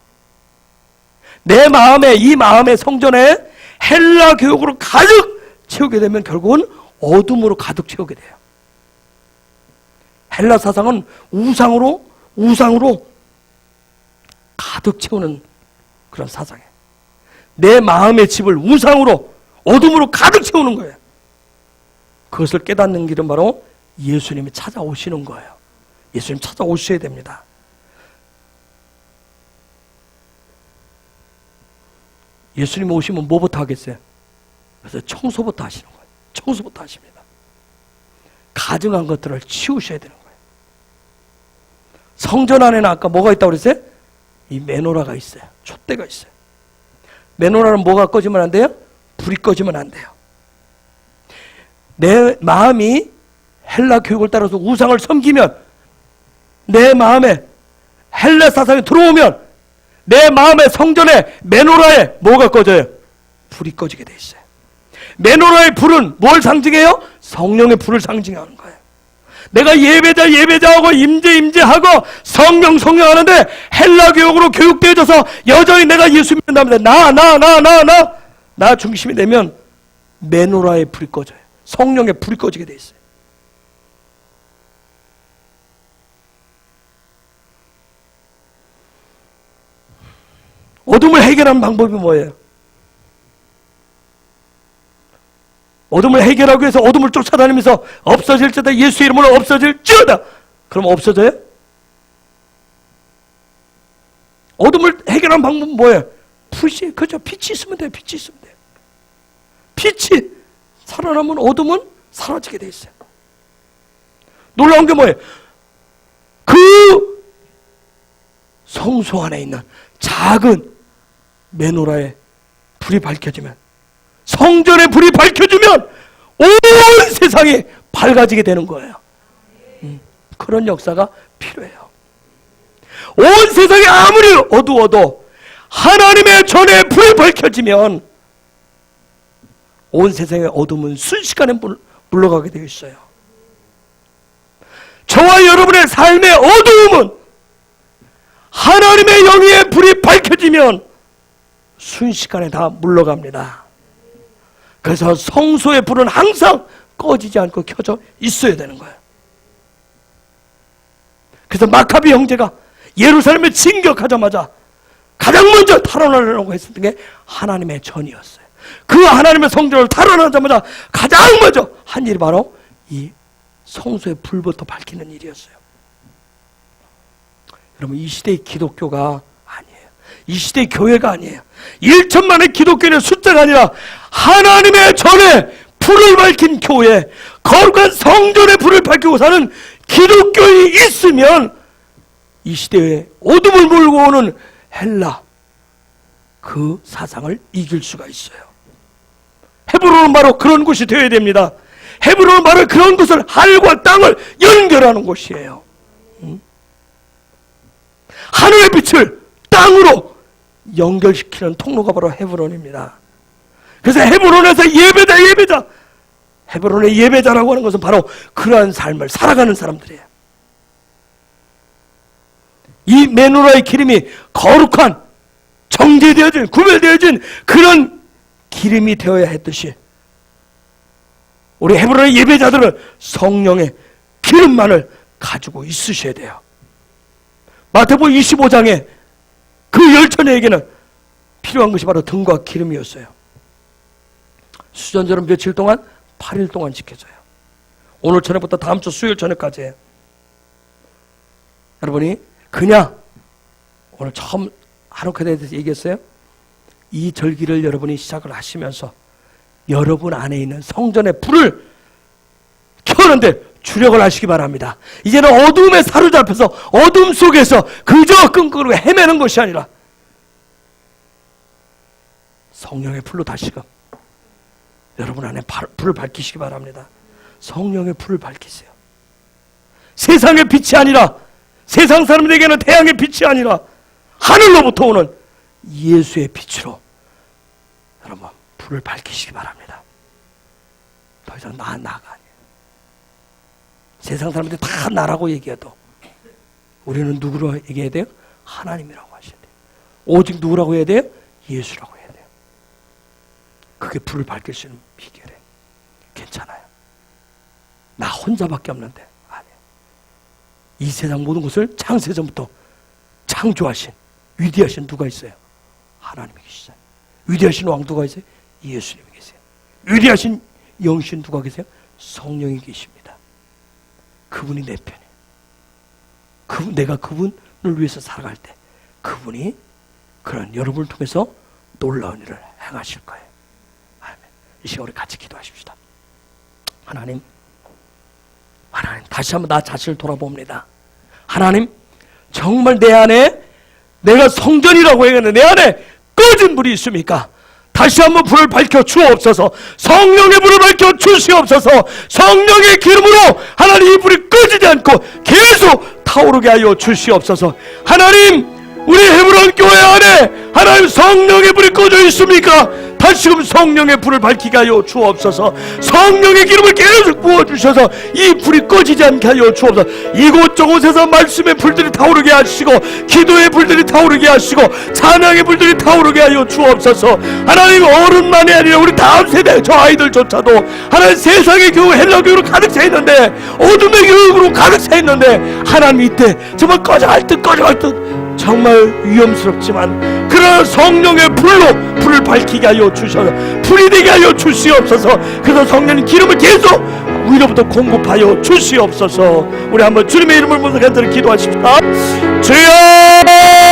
내 마음에, 이 마음의 성전에 헬라 교육으로 가득 채우게 되면 결국은 어둠으로 가득 채우게 돼요. 헬라 사상은 우상으로 가득 채우는 그런 사상이에요. 내 마음의 집을 우상으로, 어둠으로 가득 채우는 거예요. 그것을 깨닫는 길은 바로 예수님이 찾아오시는 거예요. 예수님 찾아오셔야 됩니다. 예수님 오시면 뭐부터 하겠어요? 그래서 청소부터 하시는 거예요. 청소부터 하십니다. 가증한 것들을 치우셔야 되는 거예요. 성전 안에는 아까 뭐가 있다고 그랬어요? 이 메노라가 있어요. 촛대가 있어요. 메노라는 뭐가 꺼지면 안 돼요? 불이 꺼지면 안 돼요. 내 마음이 헬라 교육을 따라서 우상을 섬기면, 내 마음에 헬라 사상이 들어오면 내 마음의 성전에 메노라에 뭐가 꺼져요? 불이 꺼지게 돼 있어요. 메노라의 불은 뭘 상징해요? 성령의 불을 상징하는 거예요. 내가 예배자하고 임재하고 성령하는데 헬라 교육으로 교육되어져서 여전히 내가 예수 믿는다면 나 중심이 되면 메노라의 불이 꺼져요. 성령의 불이 꺼지게 돼 있어요. 어둠을 해결하는 방법이 뭐예요? 어둠을 해결하기 위해서 어둠을 쫓아다니면서 없어질지어다, 예수 이름으로 없어질지어다. 그럼 없어져요? 어둠을 해결하는 방법은 뭐예요? 불씨, 그죠? 빛이 있으면 돼요. 빛이 있으면 돼요. 빛이 살아나면 어둠은 사라지게 돼 있어요. 놀라운 게 뭐예요? 그 성소 안에 있는 작은 메노라에 불이 밝혀지면, 성전에 불이 밝혀지면 온 세상이 밝아지게 되는 거예요. 그런 역사가 필요해요. 온 세상이 아무리 어두워도 하나님의 전에 불이 밝혀지면 온 세상의 어둠은 순식간에 물러가게 되어 있어요. 저와 여러분의 삶의 어두움은 하나님의 영의 불이 밝혀지면 순식간에 다 물러갑니다. 그래서 성소의 불은 항상 꺼지지 않고 켜져 있어야 되는 거예요. 그래서 마카비 형제가 예루살렘에 진격하자마자 가장 먼저 탈환하려고 했었던 게 하나님의 전이었어요. 그 하나님의 성전을 탈환하자마자 가장 먼저 한 일이 바로 이 성소의 불부터 밝히는 일이었어요. 여러분, 이 시대의 기독교가 아니에요. 이 시대의 교회가 아니에요. 1천만의 기독교인의 숫자가 아니라 하나님의 전에 불을 밝힌 교회, 거룩한 성전의 불을 밝히고 사는 기독교인이 있으면 이 시대에 어둠을 몰고 오는 헬라, 그 사상을 이길 수가 있어요. 헤브론은 바로 그런 곳이 되어야 됩니다. 헤브론은 바로 그런 곳을 하늘과 땅을 연결하는 곳이에요. 하늘의 빛을 땅으로 연결시키는 통로가 바로 헤브론입니다. 그래서 헤브론에서 예배자, 헤브론의 예배자라고 하는 것은 바로 그러한 삶을 살아가는 사람들이에요. 이 메노라의 기름이 거룩한, 정제되어진, 구별되어진 그런 기름이 되어야 했듯이 우리 헤브론의 예배자들은 성령의 기름만을 가지고 있으셔야 돼요. 마태복음 25장에 그 열처녀에게는 필요한 것이 바로 등과 기름이었어요. 수전절은 며칠 동안? 8일 동안 지켜져요. 오늘 저녁부터 다음 주 수요일 저녁까지. 여러분이 그냥 오늘 처음 하루카드에 대해서 얘기했어요. 이 절기를 여러분이 시작을 하시면서 여러분 안에 있는 성전의 불을 켜는데 주력을 하시기 바랍니다. 이제는 어둠에 사로잡혀서 어둠 속에서 그저 끙끙거리고 헤매는 것이 아니라 성령의 불로 다시금 여러분 안에 불을 밝히시기 바랍니다. 성령의 불을 밝히세요. 세상의 빛이 아니라, 세상 사람들에게는 태양의 빛이 아니라 하늘로부터 오는 예수의 빛으로 여러분 불을 밝히시기 바랍니다. 더 이상 나가 아니에요. 세상 사람들이 다 나라고 얘기해도 우리는 누구로 얘기해야 돼요? 하나님이라고 하셔야 돼요. 오직 누구라고 해야 돼요? 예수라고 해야 돼요. 그게 불을 밝힐 수 있는 비결이에요. 괜찮아요. 나 혼자밖에 없는데 아니에요. 이 세상 모든 것을 창세전부터 창조하신 위대하신 누가 있어요? 하나님이 계시잖아요. 위대하신 왕 누가 있어요? 예수님이 계세요. 위대하신 영신 누가 계세요? 성령이 계십니다. 그분이 내 편이에요. 내가 그분을 위해서 살아갈 때 그분이 그런 여러분을 통해서 놀라운 일을 행하실 거예요. 아멘. 이 시간 우리 같이 기도하십시다. 하나님 다시 한번 나 자신을 돌아봅니다. 하나님, 정말 내 안에 내가 성전이라고 얘기하는데 내 안에 꺼진 불이 있습니까? 다시 한번 불을 밝혀 주옵소서. 성령의 불을 밝혀 주시옵소서. 성령의 기름으로 하나님 이 불이 꺼지지 않고 계속 타오르게 하여 주시옵소서. 하나님, 우리 헤브론 교회 안에 하나님 성령의 불이 꺼져 있습니까? 다시금 성령의 불을 밝히게 하여 주옵소서. 성령의 기름을 계속 부어주셔서 이 불이 꺼지지 않게 하여 주옵소서. 이곳저곳에서 말씀의 불들이 타오르게 하시고 기도의 불들이 타오르게 하시고 찬양의 불들이 타오르게 하여 주옵소서. 하나님, 어른만이 아니라 우리 다음 세대 저 아이들조차도 하나님 세상의 교회 헬라 교회로 가득 차 있는데 어둠의 교육으로 가득 차 있는데 하나님 이때 정말 꺼져갈 듯 정말 위험스럽지만 그러나 성령의 불로 불을 밝히게 하여 주셔서 불이 되게 하여 주시옵소서. 그래서 성령의 기름을 계속 위로부터 공급하여 주시옵소서. 우리 한번 주님의 이름을 모두 간절히 기도하십시다. 주여!